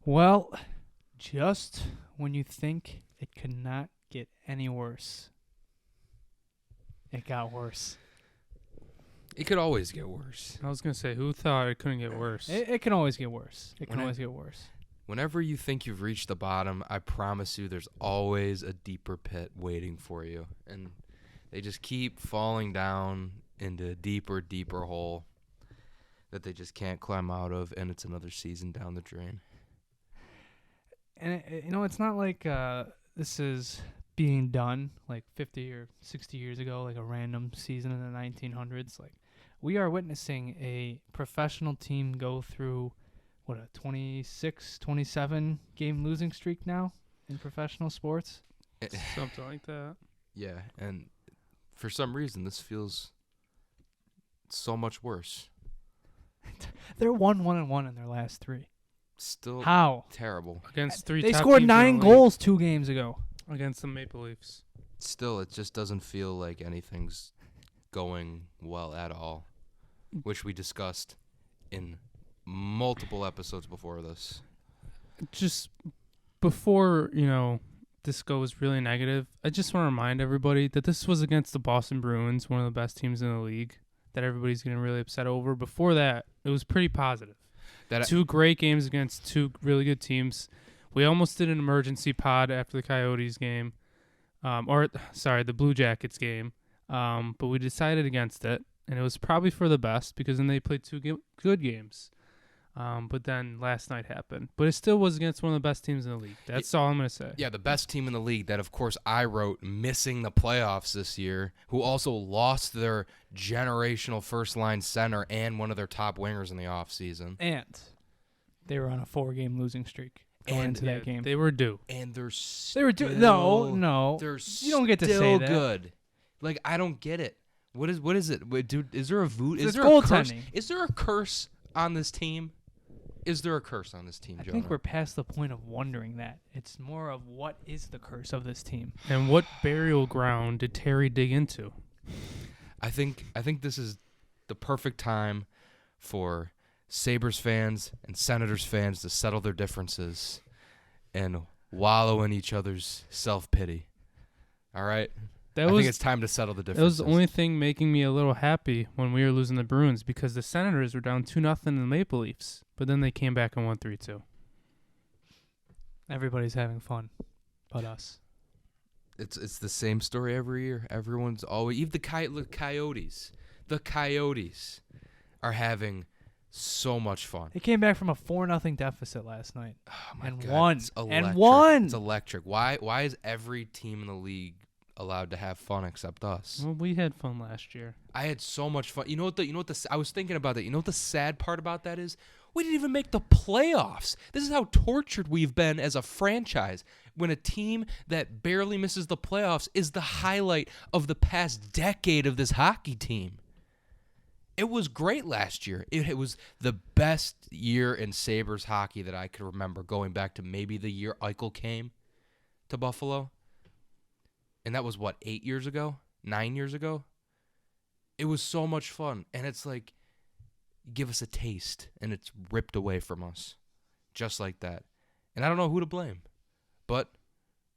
Well, just when you think it could not get any worse, it got worse. It could always get worse. I was going to say, who thought it couldn't get worse? It can always get worse. It can always get worse. Whenever you think you've reached the bottom, I promise you there's always a deeper pit waiting for you. And they just keep falling down into a deeper, deeper hole that they just can't climb out of, and it's another season down the drain. And, it's not like this is being done like 50 or 60 years ago, like a random season in the 1900s. Like, we are witnessing a professional team go through, what, a 26, 27 game losing streak now in professional sports? Something like that. Yeah, and for some reason, this feels so much worse. They're 1-1-1 in their last three. Still How? terrible. Against three They top scored teams in 9 the league. goals 2 games ago. Against the Maple Leafs. Still, it just doesn't feel like anything's going well at all, which we discussed in multiple episodes before this. Just before, this goes really negative, I just want to remind everybody that this was against the Boston Bruins, one of the best teams in the league, that everybody's getting really upset over. Before that, it was pretty positive. Two great games against two really good teams. We almost did an emergency pod after the Coyotes game, the Blue Jackets game, but we decided against it, and it was probably for the best because then they played two good games. But then last night happened. But it still was against one of the best teams in the league. That's all I'm going to say. Yeah, the best team in the league that, of course, I wrote missing the playoffs this year, who also lost their generational first-line center and one of their top wingers in the offseason. And they were on a 4-game losing streak going into that game. They were due. And They were due. No. They're You don't get to say that. good. Like, I don't get it. What is it? Wait, dude, is there a voodoo? It's Is there a curse? goaltending. Is there a curse on this team? Is there a curse on this team, I Jonah? think we're past the point of wondering that. It's more of what is the curse of this team. And what burial ground did Terry dig into? I think this is the perfect time for Sabres fans and Senators fans to settle their differences and wallow in each other's self-pity. All right? I think it's time to settle the differences. That was the only thing making me a little happy when we were losing the Bruins because the Senators were down 2-0 in the Maple Leafs, but then they came back and won 3-2. Everybody's having fun but us. It's the same story every year. Everyone's always... Even the Coyotes. The Coyotes are having so much fun. They came back from a 4-0 deficit last night. Oh my and God, won. it's electric. And won. It's electric. Why is every team in the league allowed to have fun except us? Well, we had fun last year. I had so much fun. I was thinking about that. You know what the sad part about that is? We didn't even make the playoffs. This is how tortured we've been as a franchise when a team that barely misses the playoffs is the highlight of the past decade of this hockey team. It was great last year. It was the best year in Sabres hockey that I could remember, going back to maybe the year Eichel came to Buffalo. And that was, 8 years ago? 9 years ago? It was so much fun. And it's like, give us a taste, and it's ripped away from us. Just like that. And I don't know who to blame. But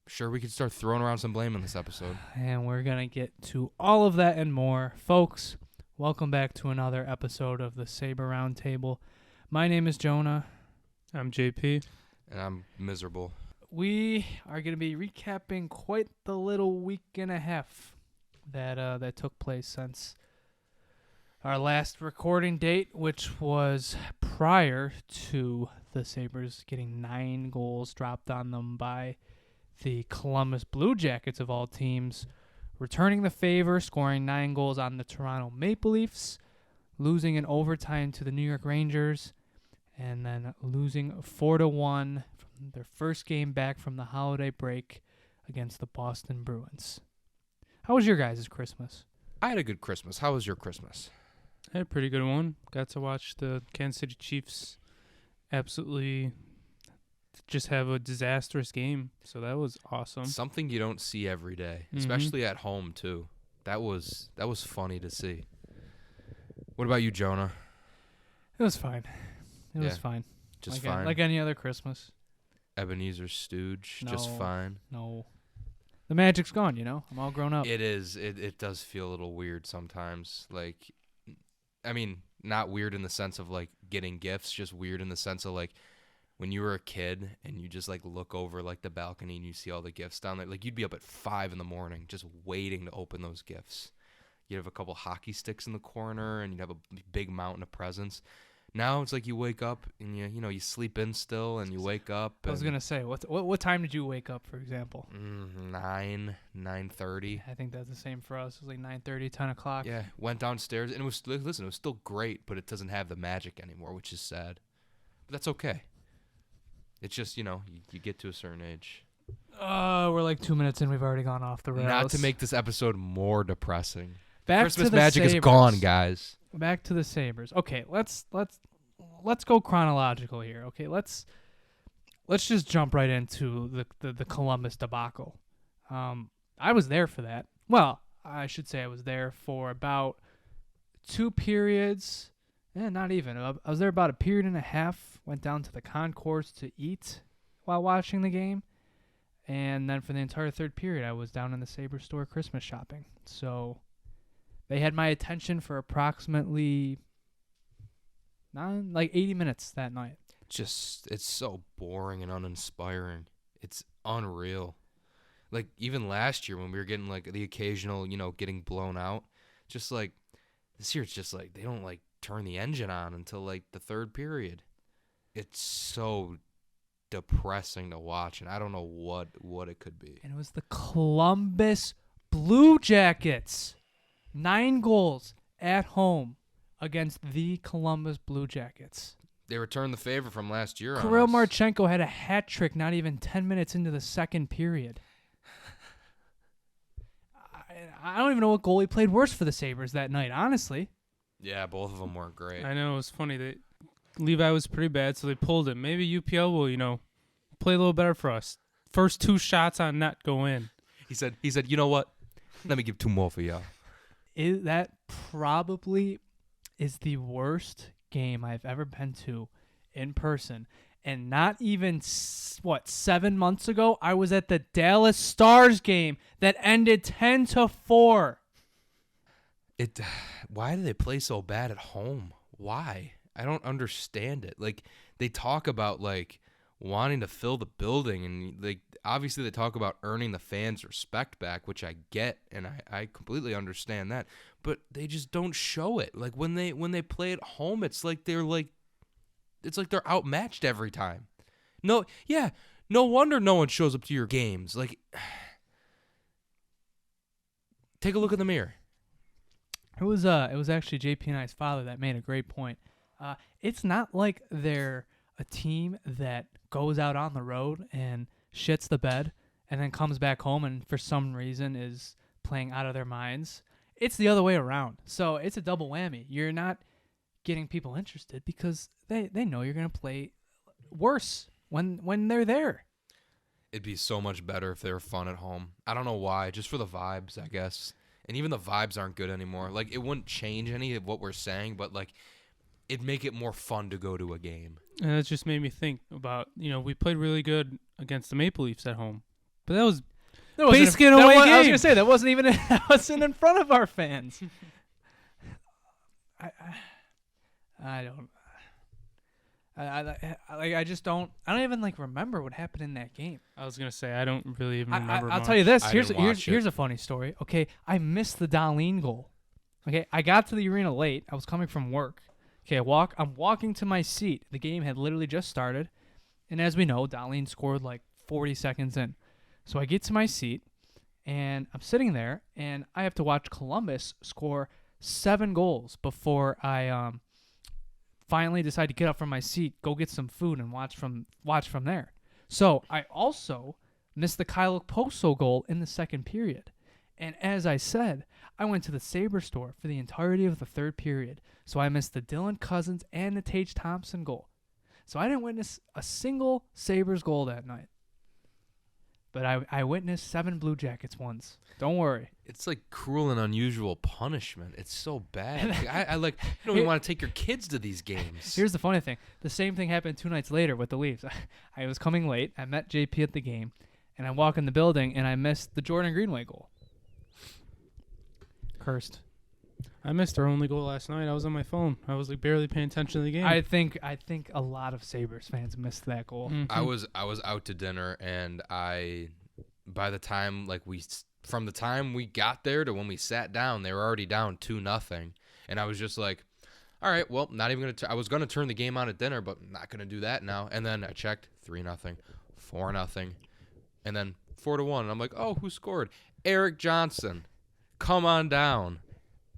sure, we could start throwing around some blame in this episode. And we're going to get to all of that and more. Folks, welcome back to another episode of the Sabre Roundtable. My name is Jonah. I'm JP. And I'm miserable. We are going to be recapping quite the little week and a half that took place since our last recording date, which was prior to the Sabres getting 9 goals dropped on them by the Columbus Blue Jackets of all teams, returning the favor, scoring 9 goals on the Toronto Maple Leafs, losing in overtime to the New York Rangers, and then losing 4-1 from their first game back from the holiday break against the Boston Bruins. How was your guys' Christmas? I had a good Christmas. How was your Christmas? I had a pretty good one. Got to watch the Kansas City Chiefs absolutely just have a disastrous game. So that was awesome. Something you don't see every day, especially at home too. That was funny to see. What about you, Jonah? It was fine. It was Yeah, fine. Just like fine. Like any other Christmas. Ebenezer Stooge, just No. fine. No. The magic's gone, you know? I'm all grown up. It is. It does feel a little weird sometimes. Like, I mean, not weird in the sense of like getting gifts, just weird in the sense of like when you were a kid and you just like look over like the balcony and you see all the gifts down there. Like you'd be up at 5 a.m. just waiting to open those gifts. You'd have a couple hockey sticks in the corner and you'd have a big mountain of presents. Now it's like you wake up and you sleep in still and you wake up. I was gonna say, what time did you wake up, for example? 9:30. I think that's the same for us. It was like 9:30, 10 o'clock. Yeah, went downstairs and it was still great, but it doesn't have the magic anymore, which is sad. But that's okay. It's just you get to a certain age. We're like 2 minutes in. We've already gone off the rails. Not to make this episode more depressing. Back Christmas to the magic Sabres. is gone, guys. Back to the Sabres. Okay, let's go chronological here. Okay, let's just jump right into the Columbus debacle. I was there for that. Well, I should say I was there for about 2 periods. Not even. I was there about a period and a half. Went down to the concourse to eat while watching the game. And then for the entire 3rd period, I was down in the Sabre store Christmas shopping. So they had my attention for approximately 80 minutes that night. It's so boring and uninspiring. It's unreal. Like even last year when we were getting like the occasional, getting blown out, just like this year it's just like they don't like turn the engine on until like the 3rd period. It's so depressing to watch, and I don't know what it could be. And it was the Columbus Blue Jackets. 9 goals at home against the Columbus Blue Jackets. They returned the favor from last year. Kirill on us. Marchenko had a hat trick not even 10 minutes into the 2nd period. I don't even know what goalie played worse for the Sabres that night, honestly. Yeah, both of them weren't great. I know, it was funny. Levi was pretty bad, so they pulled it. Maybe UPL will, play a little better for us. First 2 shots on net go in. He said, you know what? Let me give 2 more for y'all. That probably is the worst game I've ever been to in person. And not even, 7 months ago, I was at the Dallas Stars game that ended 10-4. Why do they play so bad at home? Why? I don't understand it. Like, they talk about, like, wanting to fill the building, and, like, obviously they talk about earning the fans' respect back, which I get, and I completely understand that. But they just don't show it. Like, when they play at home, it's like they're outmatched every time. No wonder no one shows up to your games. Like, take a look in the mirror. It was actually JP and I's father that made a great point. It's not like they're a team that goes out on the road and shits the bed and then comes back home and for some reason is playing out of their minds. It's the other way around. So it's a double whammy. You're not getting people interested because they know you're going to play worse when they're there. It'd be so much better if they were fun at home. I don't know why, just for the vibes, I guess. And even the vibes aren't good anymore. Like, it wouldn't change any of what we're saying, but, like, it'd make it more fun to go to a game. And that just made me think about, we played really good against the Maple Leafs at home. But that was basically an away game. I was going to say, that wasn't even that wasn't in front of our fans. I don't... I just don't. I don't even remember what happened in that game. I was gonna say I don't really even remember. I'll much. tell you this. I Here's didn't watch a funny story. Okay, I missed the Darlene goal. Okay, I got to the arena late. I was coming from work. Okay, I'm walking to my seat. The game had literally just started, and as we know, Darlene scored 40 seconds in. So I get to my seat, and I'm sitting there, and I have to watch Columbus score 7 goals before I finally decide to get up from my seat, go get some food, and watch from there. So I also missed the Kyle Poso goal in the 2nd period. And as I said, I went to the Sabre store for the entirety of the 3rd period. So I missed the Dylan Cousins and the Tage Thompson goal. So I didn't witness a single Sabres goal that night. But I witnessed 7 Blue Jackets once. Don't worry. It's like cruel and unusual punishment. It's so bad. I like, you don't even want to take your kids to these games. Here's the funny thing. The same thing happened 2 nights later with the Leafs. I was coming late. I met JP at the game, and I walk in the building, and I missed the Jordan Greenway goal. Cursed. I missed our only goal last night. I was on my phone. I was like barely paying attention to the game. I think a lot of Sabres fans missed that goal. Mhm. I was out to dinner, and by the time from the time we got there to when we sat down, they were already down 2-0, and I was just like, all right, well, not even gonna. I was gonna turn the game on at dinner, but not gonna do that now. And then I checked 3-0, 4-0, and then 4-1. And I'm like, oh, who scored? Eric Johnson. Come on down.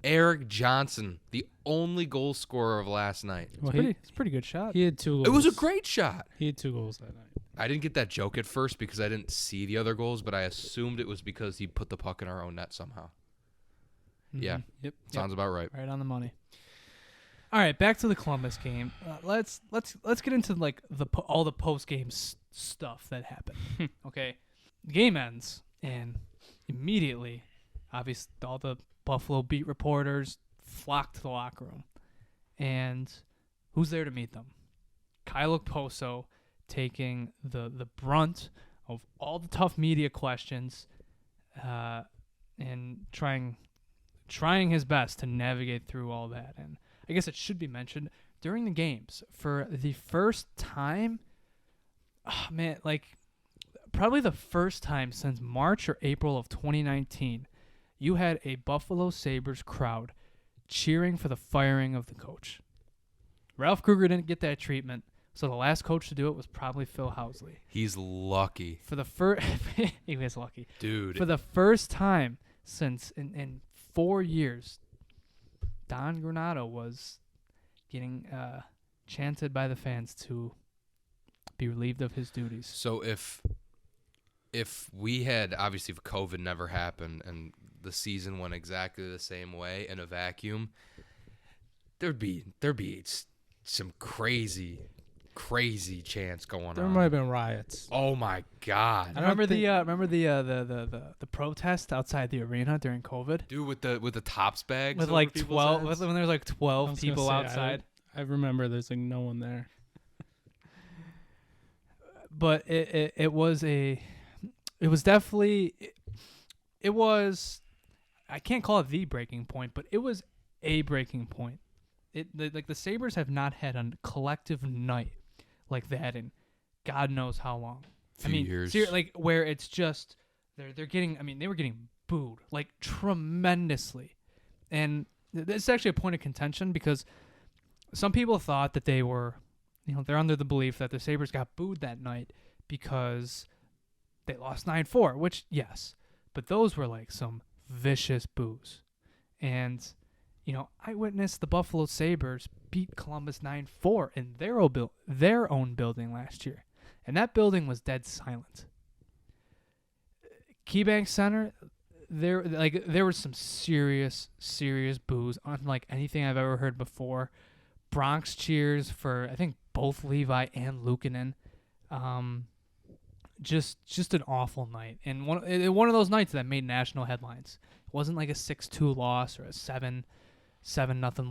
Eric Johnson, the only goal scorer of last night. Well, It's a pretty good shot. he had 2 goals. It was a great shot. He had 2 goals that night. I didn't get that joke at first because I didn't see the other goals, but I assumed it was because he put the puck in our own net somehow. Yeah. Mhm. Yep. Sounds about right. Right on the money. All right, back to the Columbus game. Let's get into like all the post game stuff that happened. Okay, the game ends, and immediately, obviously, all the Buffalo beat reporters flock to the locker room, and who's there to meet them? Kyle Okposo taking the brunt of all the tough media questions, and trying his best to navigate through all that. And I guess it should be mentioned during the games for the first time, probably the first time since March or April of 2019, you had a Buffalo Sabres crowd cheering for the firing of the coach. Ralph Kruger didn't get that treatment, so the last coach to do it was probably Phil Housley. He's lucky. For the first, he was lucky. Dude. For the first time since in 4 years, Don Granato was getting chanted by the fans to be relieved of his duties. So if we had, obviously, if COVID never happened and the season went exactly the same way in a vacuum, there'd be some crazy chants going on. There might have been riots. Oh my God! I remember the protest outside the arena during COVID. Dude, with the tops bags With over like people's 12, heads? when there was like I 12 was gonna people say, outside. I remember there's like no one there. But it was definitely I can't call it the breaking point, but it was a breaking point. The Sabres have not had a collective night like that in God knows how long. Few years. Where it's just they're getting. I mean, they were getting booed like tremendously, and it's actually a point of contention because some people thought that they were, they're under the belief that the Sabres got booed that night because they lost 9-4, which yes, but those were like some vicious boos, and I witnessed the Buffalo Sabres beat Columbus 9-4 in their own building last year. And that building was dead silent. KeyBank Center, there was some serious boos, unlike anything I've ever heard before. Bronx cheers for, I think, both Levi and Luukkonen. Just an awful night. And one of those nights that made national headlines. It wasn't like a 6-2 loss or a 7-0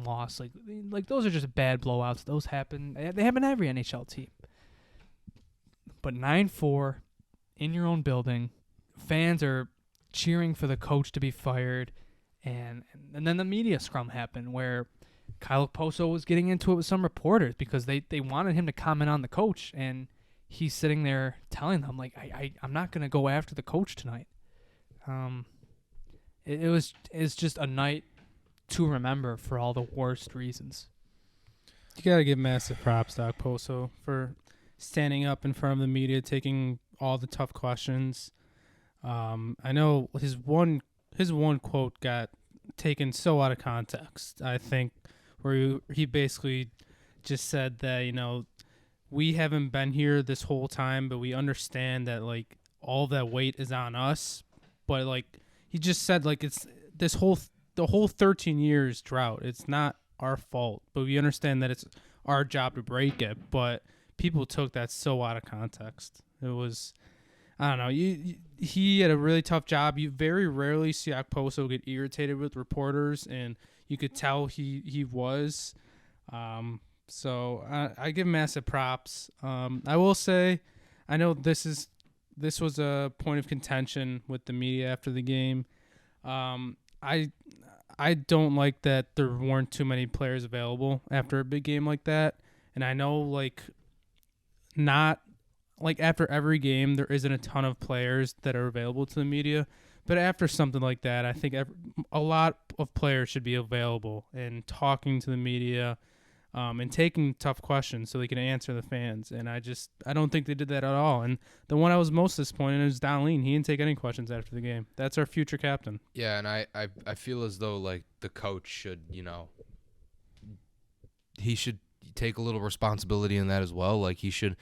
loss. Like those are just bad blowouts. Those happen. They happen to every NHL team. But 9-4 in your own building, fans are cheering for the coach to be fired, and then the media scrum happened where Kyle Okposo was getting into it with some reporters because they wanted him to comment on the coach, and he's sitting there telling them I'm not gonna go after the coach tonight. It's just a night to remember for all the worst reasons. You gotta give massive props to Okposo for standing up in front of the media, taking all the tough questions. I know his one quote got taken so out of context, I think, where he basically just said that, we haven't been here this whole time, but we understand that all that weight is on us. But he just said it's the whole 13 years drought. It's not our fault, but we understand that it's our job to break it. But people took that so out of context. It was, I don't know. He had a really tough job. You very rarely see Okposo get irritated with reporters, and you could tell he was. So I give him massive props. I will say, I know this was a point of contention with the media after the game. I don't like that there weren't too many players available after a big game like that, and I know not after every game there isn't a ton of players that are available to the media, but after something like that, I think a lot of players should be available and talking to the media. And taking tough questions so they can answer the fans. And I don't think they did that at all. And the one I was most disappointed in is Darlene. He didn't take any questions after the game. That's our future captain. Yeah, and I feel as though like the coach should, he should take a little responsibility in that as well. Like he should,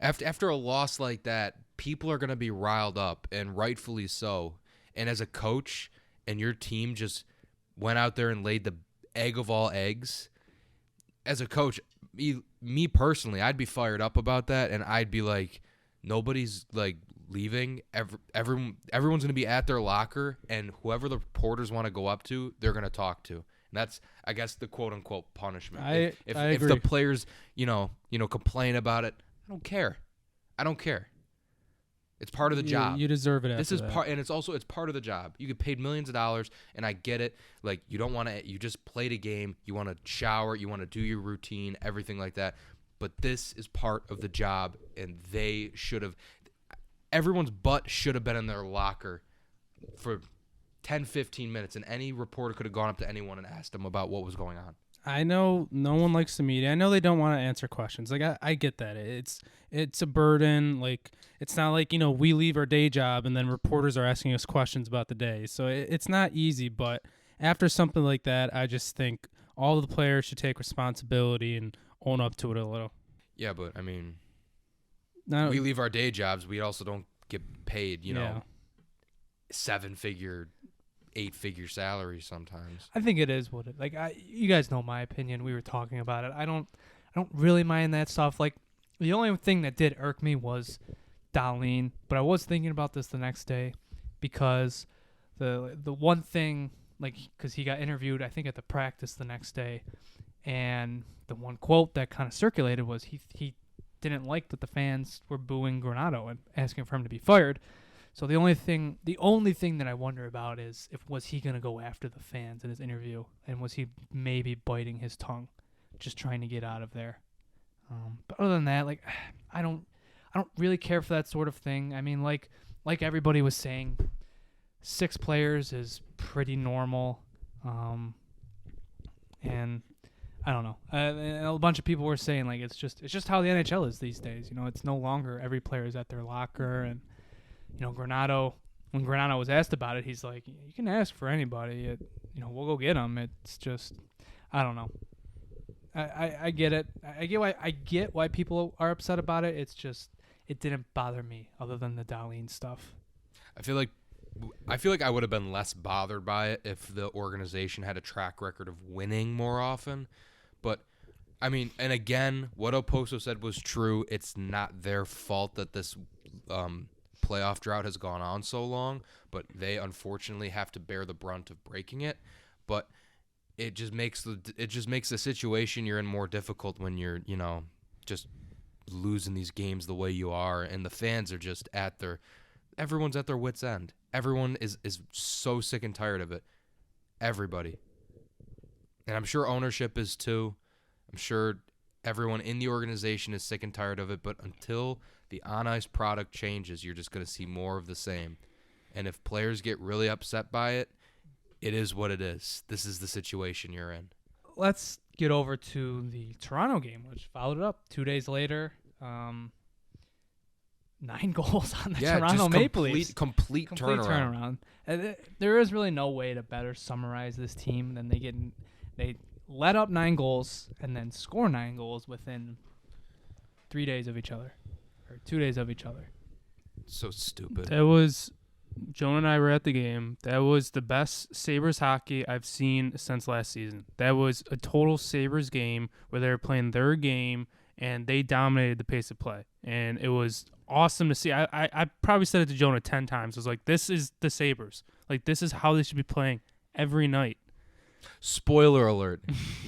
after a loss like that, people are going to be riled up, and rightfully so. And as a coach and your team just went out there and laid the egg of all eggs, as a coach, me personally, I'd be fired up about that, and I'd be like, nobody's like leaving. Everyone's gonna be at their locker, and whoever the reporters want to go up to, they're gonna talk to. And that's, I guess, the quote unquote punishment. If the players, complain about it, I don't care. It's part of the job. You deserve it. This is part, and it's part of the job. You get paid millions of dollars, and I get it. Like you don't want to, you just played a game. You want to shower. You want to do your routine, everything like that. But this is part of the job, and they should have. Everyone's butt should have been in their locker for 10, 15 minutes, and any reporter could have gone up to anyone and asked them about what was going on. I know no one likes the media. I know they don't want to answer questions. Like I get that. It's a burden. Like it's not like, we leave our day job and then reporters are asking us questions about the day. So it's not easy, but after something like that, I just think all of the players should take responsibility and own up to it a little. Yeah, but I mean, we leave our day jobs. We also don't get paid, 7-figure, 8-figure salary sometimes. I think it is what it like. You guys know my opinion. We were talking about it. I don't really mind that stuff. Like the only thing that did irk me was Darlene, but I was thinking about this the next day because the one thing, like, because he got interviewed, I think at the practice the next day, and the one quote that kind of circulated was he didn't like that the fans were booing Granado and asking for him to be fired. So the only thing that I wonder about is was he going to go after the fans in his interview, and was he maybe biting his tongue, just trying to get out of there. But other than that, like, I don't really care for that sort of thing. I mean, like everybody was saying, 6 players is pretty normal, and I don't know. And a bunch of people were saying like it's just how the NHL is these days. It's no longer every player is at their locker. And Granado, when Granado was asked about it, he's like, you can ask for anybody. We'll go get them. It's just, I don't know. I get it. I get why people are upset about it. It's just, it didn't bother me other than the Darlene stuff. I feel like I would have been less bothered by it if the organization had a track record of winning more often. But I mean, and again, what Okposo said was true. It's not their fault that this playoff drought has gone on so long, but they unfortunately have to bear the brunt of breaking it. But it just makes the situation you're in more difficult when you're, just losing these games the way you are, and the fans are just everyone's at their wits' end. Everyone is so sick and tired of it. Everybody. And I'm sure ownership is too. I'm sure everyone in the organization is sick and tired of it, but until the on-ice product changes, you're just going to see more of the same. And if players get really upset by it, it is what it is. This is the situation you're in. Let's get over to the Toronto game, which followed it up 2 days later. 9 goals on the Toronto Maple Leafs. Complete turnaround. And there is really no way to better summarize this team than they let up 9 goals and then score 9 goals within 3 days of each other, or 2 days of each other. So stupid. That was, Joan and I were at the game. That was the best Sabres hockey I've seen since last season. That was a total Sabres game where they were playing their game and they dominated the pace of play. And it was awesome to see. I probably said it to Jonah 10 times. I was like, this is the Sabres. Like, this is how they should be playing every night. Spoiler alert.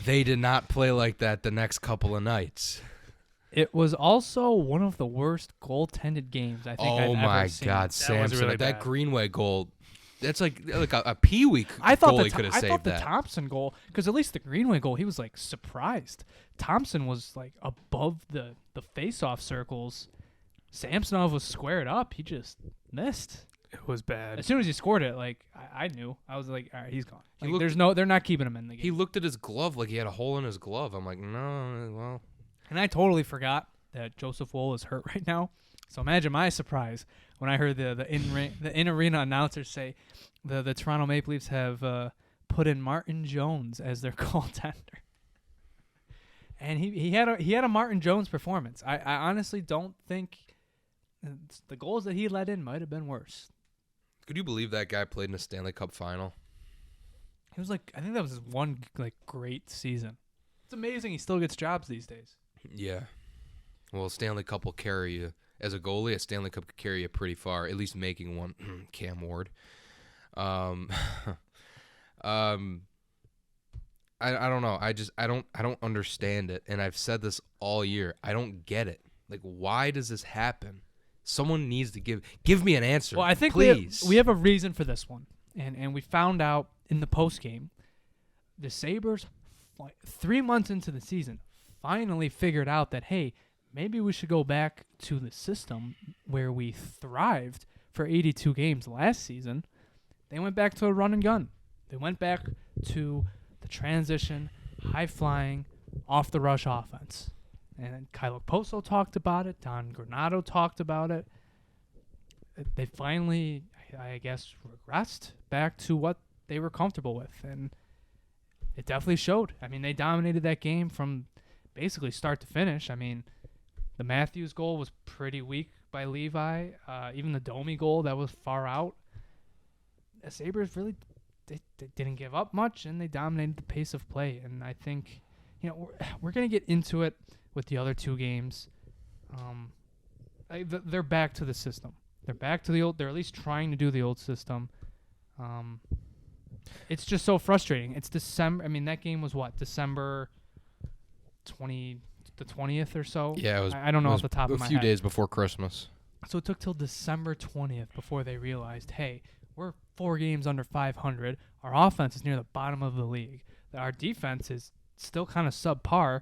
They did not play like that the next couple of nights. It was also one of the worst goaltended games I think I've ever seen. Oh my God, was Samson! really that bad. Greenway goal, that's like a Pee-wee I thought goalie could have saved I thought the that. Thompson goal, because at least the Greenway goal, he was like surprised. Thompson was like above the face-off circles. Samsonov was squared up. He just missed. It was bad. As soon as he scored it, like I knew, I was like, all right, he's gone. He Like, looked- they're not keeping him in the He game. looked at his glove like he had a hole in his glove. I'm like, no, well. And I totally forgot that Joseph Woll is hurt right now. So imagine my surprise when I heard the in-arena announcer say the Toronto Maple Leafs have put in Martin Jones as their goaltender. And he had a Martin Jones performance. I honestly don't think the goals that he let in might have been worse. Could you believe that guy played in a Stanley Cup final? He was like, I think that was his one like great season. It's amazing he still gets jobs these days. Yeah. Well, Stanley Cup will carry you. As a goalie, a Stanley Cup could carry you pretty far, at least making one. Cam Ward. I don't know. I don't understand it, and I've said this all year. I don't get it. Like, why does this happen? Someone needs to give me an answer. Well, I think please. we have a reason for this one, and we found out in the post game. The Sabres, 3 months into the season, finally figured out that, hey, maybe we should go back to the system where we thrived for 82 games last season. They went back to a run and gun. They went back to the transition, high-flying, off-the-rush offense. And Kyle Poso talked about it. Don Granato talked about it. They finally, I guess, regressed back to what they were comfortable with. And it definitely showed. I mean, they dominated that game from basically start to finish. I mean, the Matthews goal was pretty weak by Levi. Even the Domi goal, that was far out. The Sabres really they didn't give up much, and they dominated the pace of play. And I think, we're going to get into it with the other two games. They're back to the system. They're back to the old. They're at least trying to do the old system. It's just so frustrating. It's December. I mean, that game was what, December 20th or so. Yeah, it was. I don't know it off the top of my head. A few head. days before Christmas. So it took till December 20th before they realized, hey, we're 4 games under 500. Our offense is near the bottom of the league. Our defense is still kind of subpar.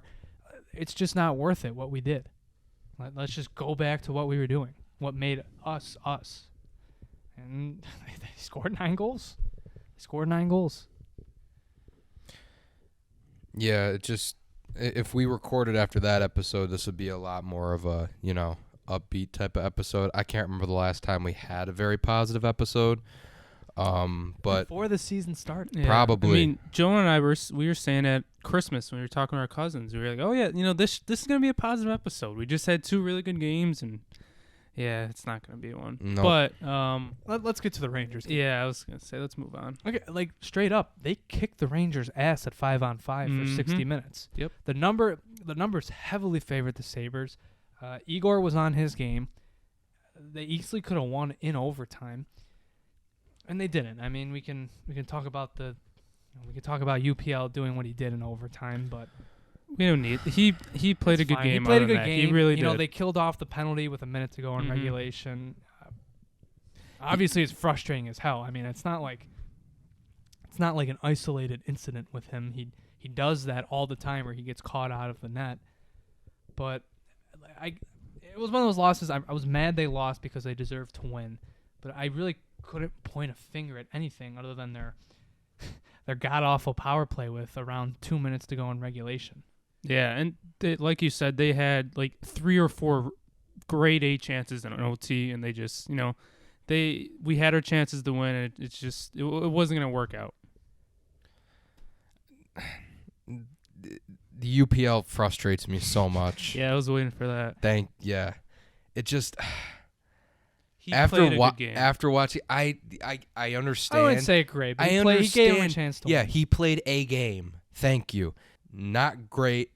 It's just not worth it what we did. Let's just go back to what we were doing, what made us us. And they scored 9 goals. Yeah, it just, if we recorded after that episode, this would be a lot more of a, upbeat type of episode. I can't remember the last time we had a very positive episode. But before the season started. Yeah. Probably. I mean, Joe and I were saying at Christmas when we were talking to our cousins, we were like, oh yeah, this is gonna be a positive episode. We just had 2 really good games, and yeah, it's not gonna be one. Nope. But Let's get to the Rangers game. yeah, I was gonna say let's move on. Okay, like straight up, they kicked the Rangers' ass at 5-on-5 for 60 minutes. Yep. The numbers heavily favored the Sabres. Igor was on his game. They easily could have won in overtime, and they didn't. I mean, we can talk about UPL doing what he did in overtime, but We don't need. He played a it's good fine. game. He played a other good than that. game. He really did. They killed off the penalty with a minute to go in Mhm. regulation. Obviously, it's frustrating as hell. I mean, it's not like an isolated incident with him. He does that all the time, where he gets caught out of the net. But it was one of those losses. I was mad they lost because they deserved to win, but I really couldn't point a finger at anything other than their god awful power play with around 2 minutes to go in regulation. Yeah, and like you said, they had like 3 or 4 grade A chances in an OT, and they just, we had our chances to win, and it's just it wasn't gonna work out. The UPL frustrates me so much. Yeah, I was waiting for that. It just He after played a good game. after watching, I understand. I wouldn't say great, but I he understand. gave him a chance to win. He played a game. Thank you. Not great,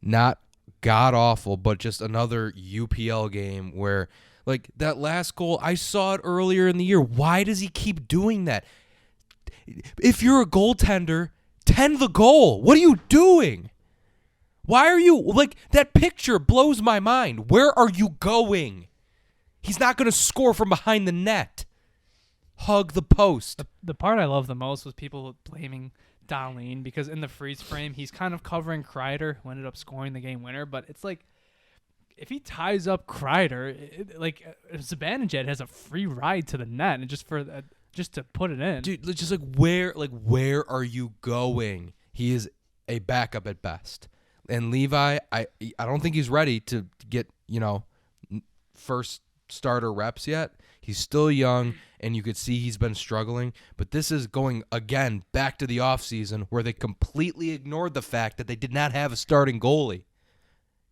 not god awful, but just another UPL game where, Like, that last goal, I saw it earlier in the year. Why does he keep doing that? If you're a goaltender, tend the goal. What are you doing? Why are you, like, that picture blows my mind. Where are you going? He's not going to score from behind the net. Hug the post. The part I love the most was people blaming Darlene because in the freeze frame, he's kind of covering Kreider, who ended up scoring the game winner. But it's like, if he ties up Kreider, Zibanejad has a free ride to the net, and just to put it in. Dude, just where are you going? He is a backup at best. And Levi, I don't think he's ready to get, first starter reps yet. He's still young, and you could see he's been struggling. But this is going, again, back to the offseason where they completely ignored the fact that they did not have a starting goalie.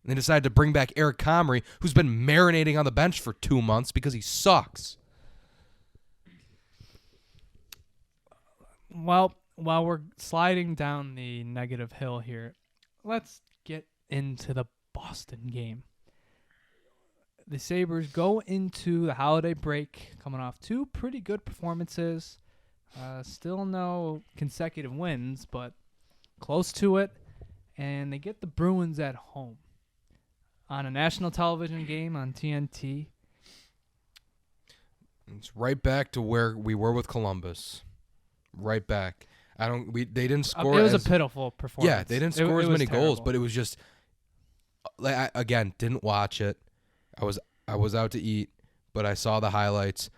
And they decided to bring back Eric Comrie, who's been marinating on the bench for 2 months because he sucks. Well, while we're sliding down the negative hill here, let's get into the Boston game. The Sabres go into the holiday break coming off 2 pretty good performances. Still no consecutive wins, but close to it. And they get the Bruins at home on a national television game on TNT. It's right back to where we were with Columbus. Right back. They didn't score. It was a pitiful performance. Yeah, they didn't score as many goals, terrible. but it was just, again, didn't watch it. I was out to eat, but I saw the highlights.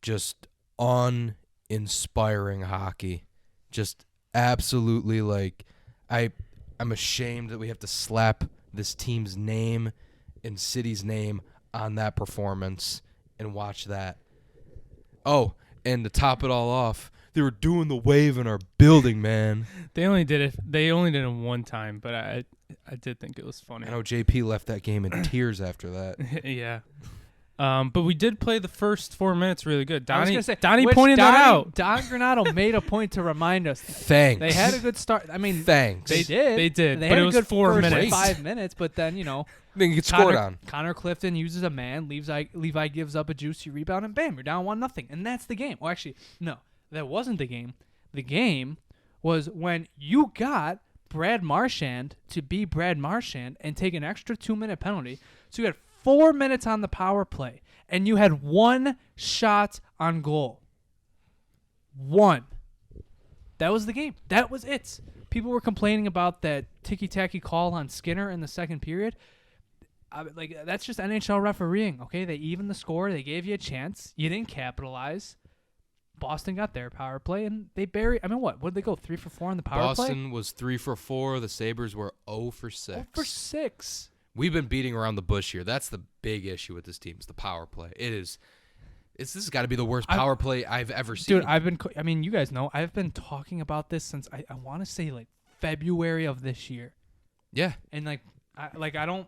Just uninspiring hockey. Just absolutely, I'm ashamed that we have to slap this team's name and city's name on that performance and watch that. Oh, and to top it all off, they were doing the wave in our building, man. They only did it one time, but I did think it was funny. I know JP left that game in tears after that. Yeah. But we did play the first 4 minutes really good. I was Donnie gonna say, pointed that out. Don Granato made a point to remind us. Thanks. They had a good start. I mean, Thanks. They did. They did, They but had it a was good 4 first minutes. 5 minutes, but then, Then you get scored on. Connor Clifton uses a man. Levi gives up a juicy rebound, and bam, you're down 1-0. And that's the game. Well, actually, no, that wasn't the game. The game was when you got Brad Marchand to be Brad Marchand and take an extra 2-minute penalty. So you had 4 minutes on the power play, and you had 1 shot on goal. 1. That was the game. That was it. People were complaining about that ticky-tacky call on Skinner in the second period. That's just NHL refereeing, okay? They evened the score. They gave you a chance. You didn't capitalize. Boston got their power play, and they buried. I mean, what did they go 3 for 4 on the power play? Boston was 3 for 4. The Sabres were 0 for 6. 0 for 6. We've been beating around the bush here. That's the big issue with this team. It's the power play. This has got to be the worst power play I've ever seen. Dude, you guys know, I've been talking about this since I want to say February of this year. Yeah. And I don't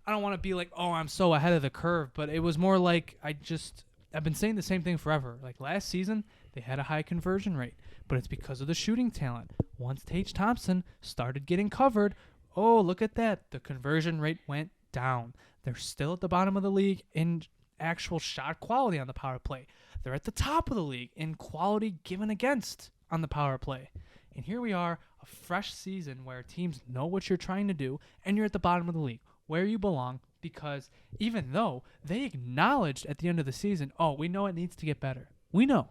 want to be like, oh, I'm so ahead of the curve, but it was more like I've been saying the same thing forever. Like last season, they had a high conversion rate, but it's because of the shooting talent. Once Tage Thompson started getting covered, oh, look at that. The conversion rate went down. They're still at the bottom of the league in actual shot quality on the power play. They're at the top of the league in quality given against on the power play. And here we are, a fresh season where teams know what you're trying to do, and you're at the bottom of the league, where you belong, because even though they acknowledged at the end of the season, oh, we know it needs to get better. We know.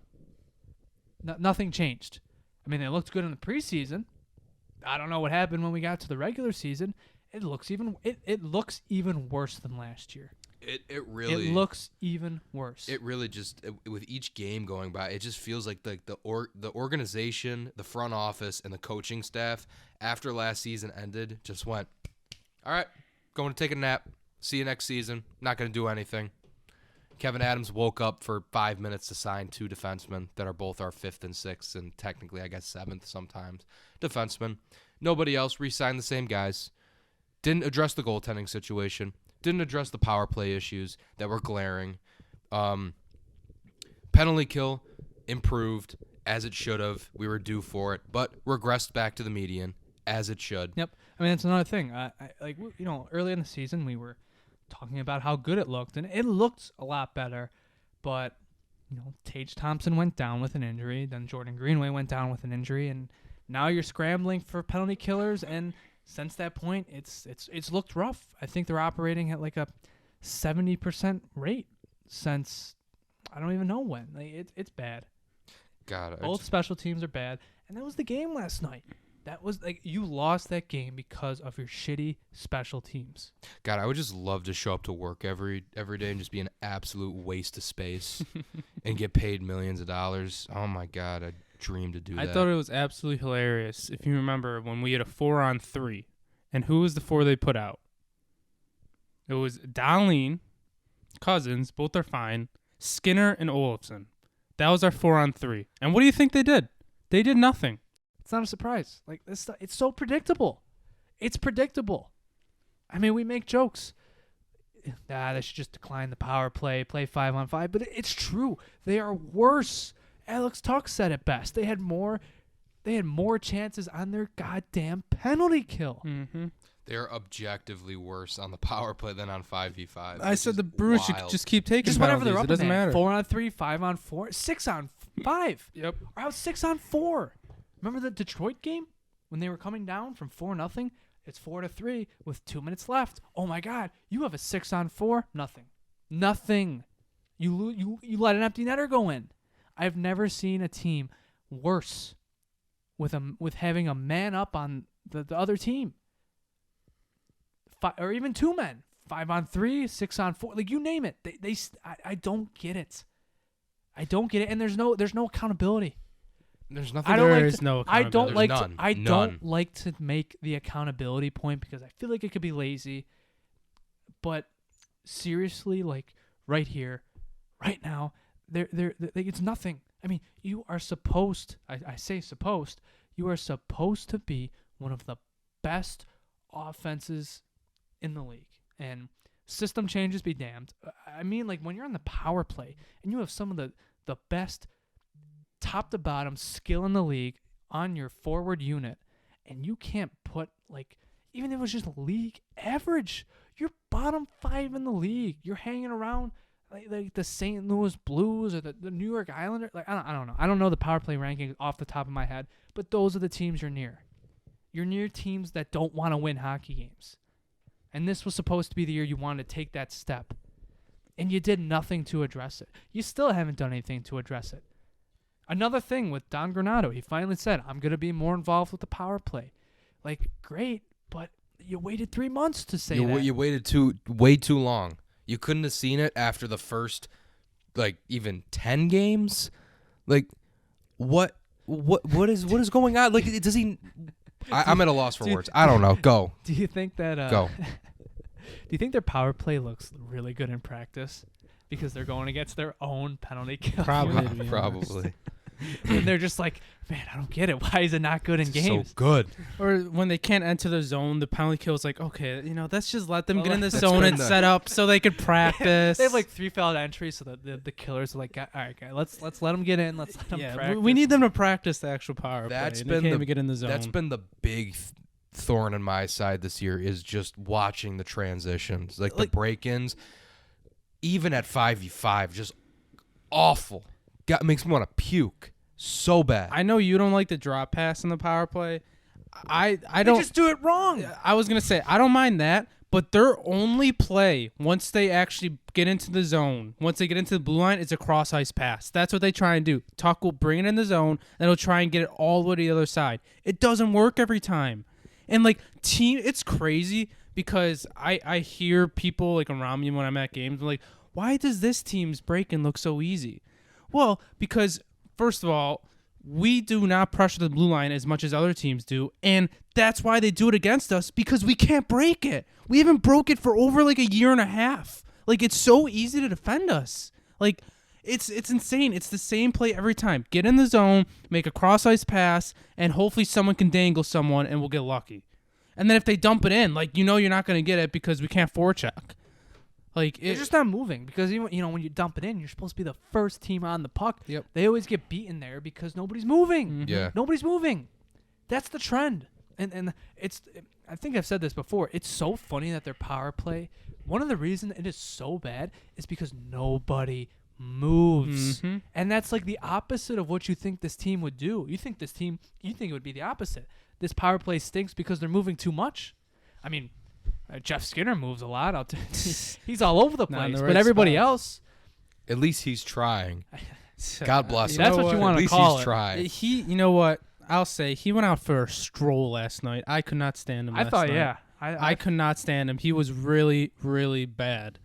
Nothing changed. I mean, they looked good in the preseason. I don't know what happened when we got to the regular season. It looks even worse than last year. It really looks even worse. It really just with each game going by, it just feels like the organization, the front office, and the coaching staff after last season ended just went, all right, going to take a nap. See you next season. Not going to do anything. Kevin Adams woke up for 5 minutes to sign 2 defensemen that are both our 5th and 6th, and technically, I guess, 7th sometimes. Defensemen. Nobody else re-signed the same guys. Didn't address the goaltending situation. Didn't address the power play issues that were glaring. Penalty kill improved as it should have. We were due for it, but regressed back to the median as it should. Yep. I mean, that's another thing. Early in the season, we were talking about how good it looked, and it looked a lot better. But Tage Thompson went down with an injury, then Jordan Greenway went down with an injury, and now you're scrambling for penalty killers. And since that point, it's looked rough. I think they're operating at like a 70% rate since I don't even know when. Like it's bad. God, Both special teams are bad, and that was the game last night. That was like you lost that game because of your shitty special teams. God, I would just love to show up to work every day and just be an absolute waste of space and get paid millions of dollars. Oh my God, I dream to do that. I thought it was absolutely hilarious. If you remember when we had a 4-on-3, and who was the 4 they put out? It was Darlene, Cousins, both are fine, Skinner and Olafson. That was our 4-on-3. And what do you think they did? They did nothing. It's not a surprise. Like this stuff, it's so predictable. It's predictable. I mean, we make jokes. They should just decline the power play 5-on-5. But it's true. They are worse. Alex Tuck said it best. They had more chances on their goddamn penalty kill. Mm-hmm. They're objectively worse on the power play than on 5v5. I said the Brewers should just keep taking Just penalties. whatever they're up It doesn't matter. 4-on-3, 5-on-4, 6-on-5. Yep. Or out 6-on-4. Remember the Detroit game when they were coming down from 4-0? It's 4-3 with 2 minutes left. Oh my God! You have a 6-on-4. Nothing. You let an empty netter go in. I've never seen a team worse with having a man up on the other team. Or even 2 men. 5-on-3, 6-on-4. Like you name it. I don't get it. I don't get it. And there's no accountability. There's nothing. There is no I don't accountability. like There's to. none. Don't like to make the accountability point because I feel like it could be lazy. But seriously, like right here, right now, it's nothing. I mean, you are supposed. I say supposed. You are supposed to be one of the best offenses in the league, and system changes be damned. I mean, like when you're on the power play and you have some of the best top to bottom skill in the league on your forward unit, and you can't put like even if it was just league average, you're bottom 5 in the league. You're hanging around like the St. Louis Blues or the New York Islanders. Like I don't know. I don't know the power play ranking off the top of my head, but those are the teams you're near. You're near teams that don't want to win hockey games. And this was supposed to be the year you wanted to take that step. And you did nothing to address it. You still haven't done anything to address it. Another thing with Don Granato, he finally said, I'm going to be more involved with the power play. Like, great, but you waited 3 months to say that. You waited way too long. You couldn't have seen it after the first, like, even 10 games? Like, what is going on? Like, does he... I'm at a loss for words. I don't know. Go. Do you think that... Go. Do you think their power play looks really good in practice? Because they're going against their own penalty kill. Probably. to be Probably. And they're just like, man, I don't get it. Why is it not good in games? So good. Or when they can't enter the zone, the penalty kill is like, okay, let's just let them get in the That's zone been and the- set up so they could practice. They have like 3 failed entries, so the killers are like, all right, guys, let's let them get in. Let's let them yeah, practice. we need them to practice the actual power That's play. been They can't the- even get in the zone. That's been the big thorn in my side this year is just watching the transitions, like the break-ins, even at 5v5, just awful. Makes me want to puke so bad. I know you don't like the drop pass in the power play. I They don't. just do it wrong. I was gonna say I don't mind that, but their only play once they actually get into the zone, once they get into the blue line, is a cross ice pass. That's what they try and do. Tuck will bring it in the zone, then he'll try and get it all the way to the other side. It doesn't work every time, and like it's crazy because I hear people like around me when I'm at games like, why does this team's break-in look so easy? Well, because first of all, we do not pressure the blue line as much as other teams do, and that's why they do it against us, because we can't break it. We haven't broke it for over like a year and a half. Like, it's so easy to defend us. Like, it's insane. It's the same play every time. Get in the zone, make a cross-ice pass, and hopefully someone can dangle someone, and we'll get lucky. And then if they dump it in, like, you're not going to get it because we can't forecheck. Like They're just not moving because when you dump it in, you're supposed to be the first team on the puck. Yep. They always get beaten there because nobody's moving. Mhm. Yeah. Nobody's moving. That's the trend. And it's, I think I've said this before. It's so funny that their power play, one of the reasons it is so bad is because nobody moves. Mm-hmm. And that's like the opposite of what you think this team would do. You think it would be the opposite. This power play stinks because they're moving too much. I mean, Jeff Skinner moves a lot. He's all over the Not in place. the But right everybody spots. else, At least he's trying. God bless him. That's what you At wanna least call he's it. trying. You know what? I'll say he went out for a stroll last night. I could not stand him. I last thought, night. yeah. I could not stand him. He was really, really bad.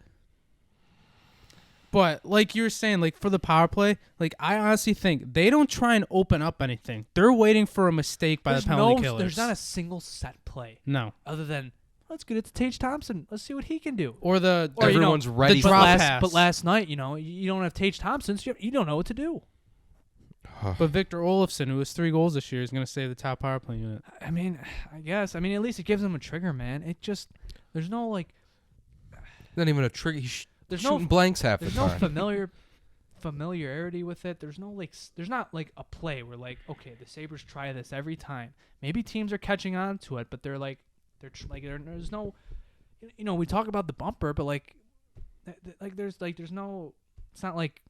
But like you were saying, like for the power play, like I honestly think they don't try and open up anything. They're waiting for a mistake by the penalty killers. There's not a single set play no. other than, let's get it to Tage Thompson. Let's see what he can do. Or the Or, you know, Everyone's ready the for drop it. pass. But last night, you don't have Tage Thompson, so you don't know what to do. But Victor Olofsson, who has 3 goals this year, is going to stay the top power play unit. I mean, I guess. I mean, at least it gives him a trigger, man. It just, there's no like, Not even a trigger. He's there's shooting no blanks half the there's no time. familiarity with it. There's no like, there's not like a play where like, okay, the Sabres try this every time. Maybe teams are catching on to it, but there's no, we talk about the bumper, but like there's no, it's not like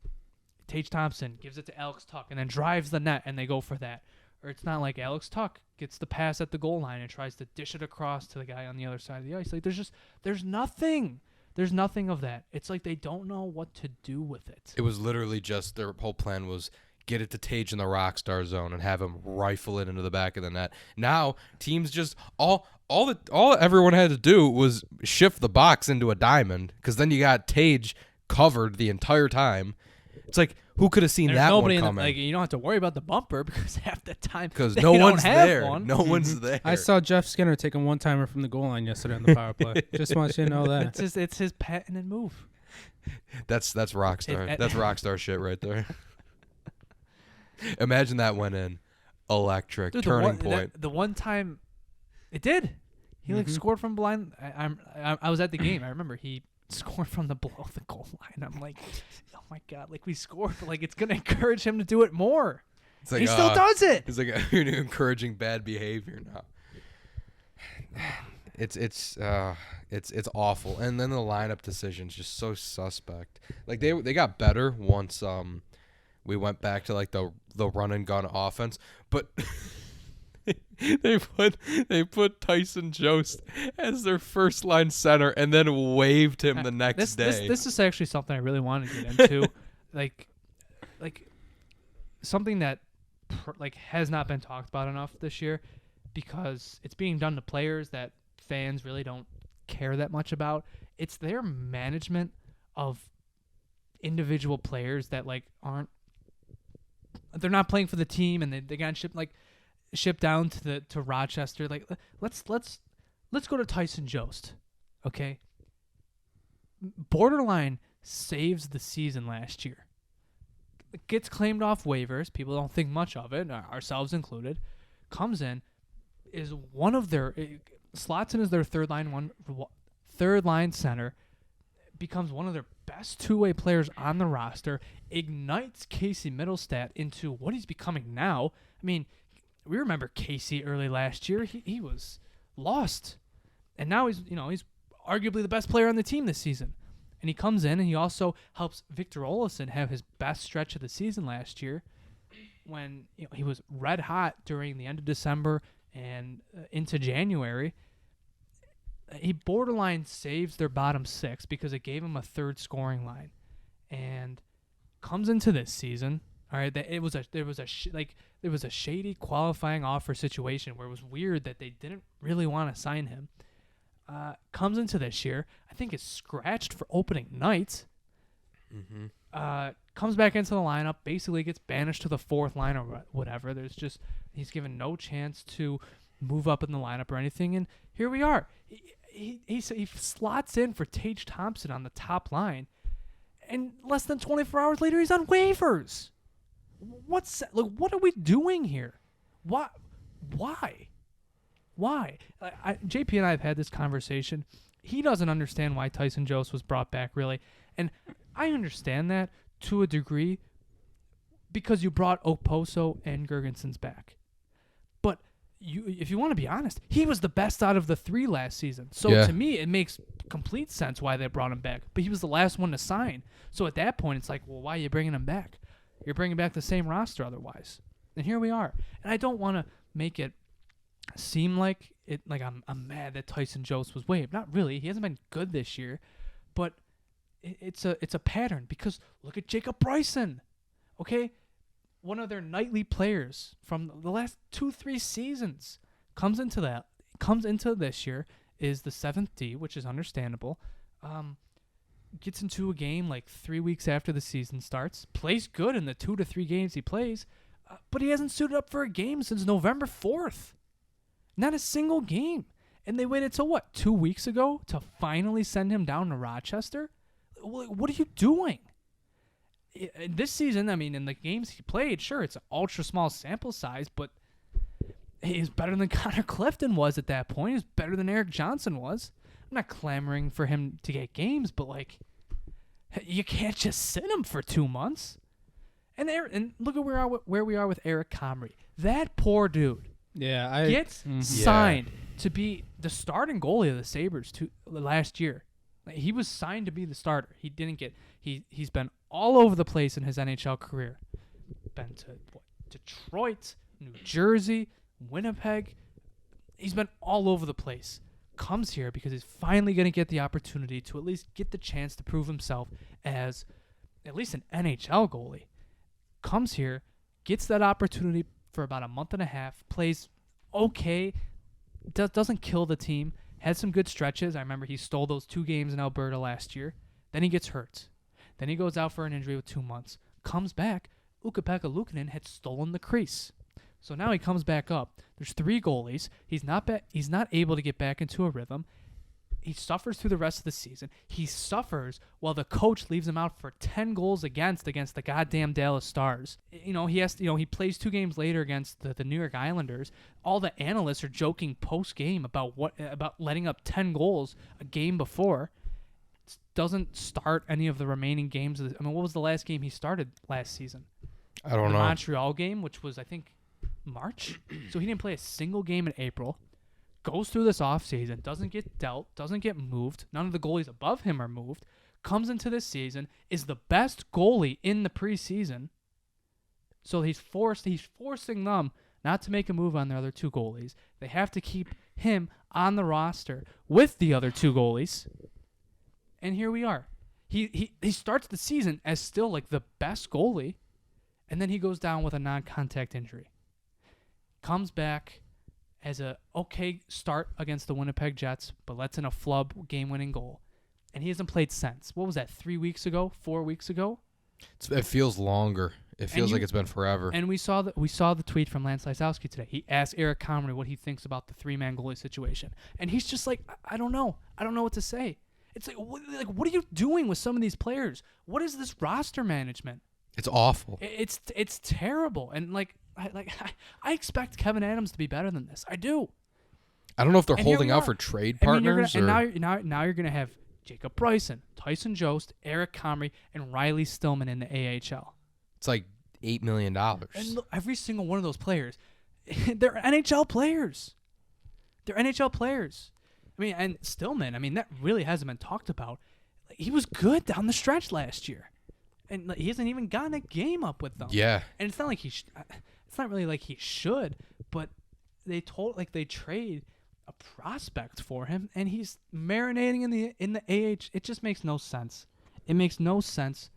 Tage Thompson gives it to Alex Tuck and then drives the net and they go for that. Or it's not like Alex Tuck gets the pass at the goal line and tries to dish it across to the guy on the other side of the ice. Like there's nothing. There's nothing of that. It's like they don't know what to do with it. It was literally just their whole plan was get it to Tage in the Rockstar zone and have him rifle it into the back of the net. Now teams just all everyone had to do was shift the box into a diamond because then you got Tage covered the entire time. It's like who could have seen There's that nobody one in coming? like you don't have to worry about the bumper because half the time Because they no don't one's have there. one. No one's there. I saw Jeff Skinner take a one-timer from the goal line yesterday on the power play. Just want you to know that. It's his patent and move. That's Rockstar. That's Rockstar shit right there. Imagine that went in. Electric. Dude, turning point. The one time, it did. He like scored from blind. I was at the game. I remember he scored from below the goal line. I'm like, oh my god! Like we scored, but like it's gonna encourage him to do it more. It's like, He still does it. It's like you're encouraging bad behavior now. It's awful. And then the lineup decision's just so suspect. Like they got better once we went back to like the run and gun offense, but they put Tyson Jost as their first line center and then waived him the next day. This is actually something I really want to get into, like something that has not been talked about enough this year because it's being done to players that fans really don't care that much about. It's their management of individual players that like they're not playing for the team and they got shipped down to Rochester. Like let's go to Tyson Jost, okay? Borderline saves the season last year. Gets claimed off waivers. People don't think much of it, ourselves included. Comes in, is one of their slots in as their third line center. Becomes one of their best two-way players on the roster. Ignites Casey Middlestat into what he's becoming now. I mean, we remember Casey early last year. He was lost, and now he's arguably the best player on the team this season. And he comes in and he also helps Victor Olofsson have his best stretch of the season last year when he was red hot during the end of December and into January. He borderline saves their bottom six because it gave him a third scoring line, and comes into this season. All right, there was a shady qualifying offer situation where it was weird that they didn't really want to sign him. Comes into this year, I think is scratched for opening night. Comes back into the lineup, basically gets banished to the fourth line or whatever. He's given no chance to move up in the lineup or anything, and here we are. He slots in for Tage Thompson on the top line, and less than 24 hours later, he's on waivers. What are we doing here? Why? JP and I have had this conversation. He doesn't understand why Tyson Jost was brought back, really. And I understand that to a degree because you brought Okposo and Gergensons back. But if you want to be honest, he was the best out of the 3 last season. So Yeah. to me, it makes complete sense why they brought him back. But he was the last one to sign. So at that point, it's like, well, why are you bringing him back? You're bringing back the same roster otherwise. And here we are. And I don't want to make it seem like I'm mad that Tyson Jost was waived. Not really. He hasn't been good this year. But it's a pattern because look at Jacob Bryson. Okay? One of their nightly players from the last 2-3 seasons comes into this year, is the 7th D, which is understandable. Gets into a game like 3 weeks after the season starts, plays good in the 2 to 3 games he plays, but he hasn't suited up for a game since November 4th. Not a single game. And they waited till 2 weeks ago to finally send him down to Rochester? What are you doing? This season, I mean, in the games he played, sure, it's an ultra small sample size, but he's better than Connor Clifton was at that point. He's better than Eric Johnson was. I'm not clamoring for him to get games, but you can't just sit him for 2 months. And look at where we are with Eric Comrie. That poor dude gets signed to be the starting goalie of the Sabres last year. He was signed to be the starter. He didn't get. He's been all over the place in his NHL career. Been to Detroit, New Jersey, Winnipeg. He's been all over the place. Comes here because he's finally going to get the opportunity to at least get the chance to prove himself as at least an NHL goalie. Comes here, gets that opportunity for about a month and a half, plays okay, doesn't kill the team, had some good stretches. I remember he stole those 2 games in Alberta last year. Then he gets hurt. Then he goes out for an injury with 2 months. Comes back. Ukko-Pekka Luukkonen had stolen the crease. So now he comes back up. There's 3 goalies. He's not able to get back into a rhythm. He suffers through the rest of the season. He suffers while the coach leaves him out for 10 goals against the goddamn Dallas Stars. He plays 2 games later against the New York Islanders. All the analysts are joking post game about letting up 10 goals a game before. Doesn't start any of the remaining games. What was the last game he started last season? I don't know. The Montreal game, which was I think March. So he didn't play a single game in April. Goes through this offseason, doesn't get dealt, doesn't get moved. None of the goalies above him are moved. Comes into this season, is the best goalie in the preseason. So he's forcing them not to make a move on their other 2 goalies. They have to keep him on the roster with the other 2 goalies. And here we are. He starts the season as still the best goalie, and then he goes down with a non-contact injury. Comes back as a okay start against the Winnipeg Jets, but lets in a flub game-winning goal. And he hasn't played since. What was that, 3 weeks ago, 4 weeks ago? It feels longer. It feels like it's been forever. And we saw the tweet from Lance Lysowski today. He asked Eric Comrie what he thinks about the 3-man goalie situation. And he's just like, I don't know. I don't know what to say. It's what are you doing with some of these players? What is this roster management? It's awful. It's terrible. And I expect Kevin Adams to be better than this. I do. I don't know if they're holding out for trade partners. Now you're gonna have Jacob Bryson, Tyson Jost, Eric Comrie, and Riley Stillman in the AHL. It's like $8 million. And look, every single one of those players, they're NHL players. They're NHL players. And Stillman, that really hasn't been talked about. He was good down the stretch last year, and he hasn't even gotten a game up with them. Yeah. And it's not like it's not really like he should, but they trade a prospect for him, and he's marinating in the AH. It just makes no sense. It makes no sense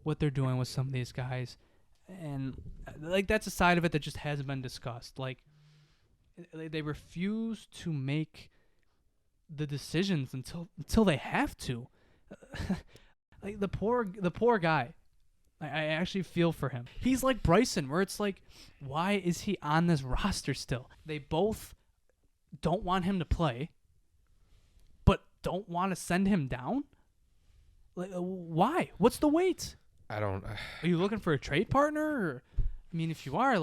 what they're doing with some of these guys, and that's a side of it that just hasn't been discussed. They refuse to make the decisions until they have to. The poor guy. I actually feel for him. He's like Bryson, where it's like, why is he on this roster still? They both don't want him to play, but don't want to send him down? Why? What's the wait? I don't... Are you looking for a trade partner? Or, if you are,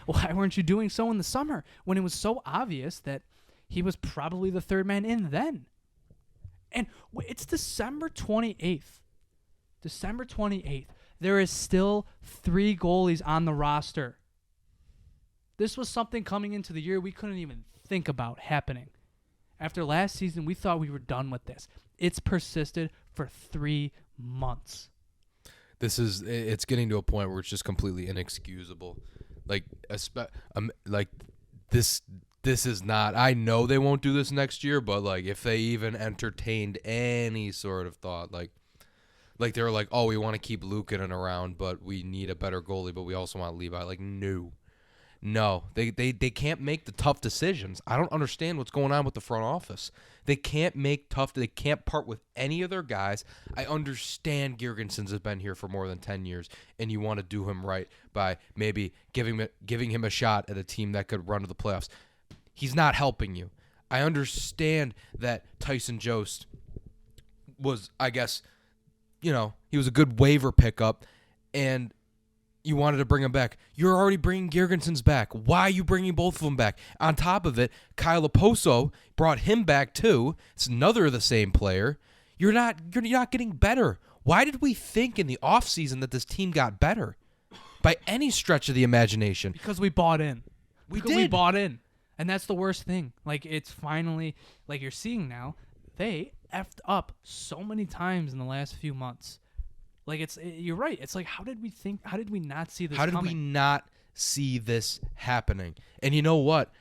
why weren't you doing so in the summer when it was so obvious that he was probably the 3rd man in then? And it's December 28th. December 28th. There is still 3 goalies on the roster. This was something coming into the year we couldn't even think about happening. After last season, we thought we were done with this. It's persisted for 3 months. It's getting to a point where it's just completely inexcusable. Like this is not. I know they won't do this next year, but like if they even entertained any sort of thought, like they were like, oh, we want to keep Lukanen around, but we need a better goalie, but we also want Levi. Like, no, they can't make the tough decisions. I don't understand what's going on with the front office. They can't they can't part with any of their guys. I understand Girgensons has been here for more than 10 years, and you want to do him right by maybe giving him a shot at a team that could run to the playoffs. He's not helping you. I understand that Tyson Jost was, I guess, he was a good waiver pickup, and you wanted to bring him back. You're already bringing Girgensons back. Why are you bringing both of them back? On top of it, Kyle Oposo brought him back too. It's another of the same player. You're not getting better. Why did we think in the offseason that this team got better? By any stretch of the imagination. Because we bought in. We bought in. And that's the worst thing. Like, it's finally, like you're seeing now, they effed up so many times in the last few months. Like, you're right. It's like, how did we not see this coming? How did we not see this happening? And you know what?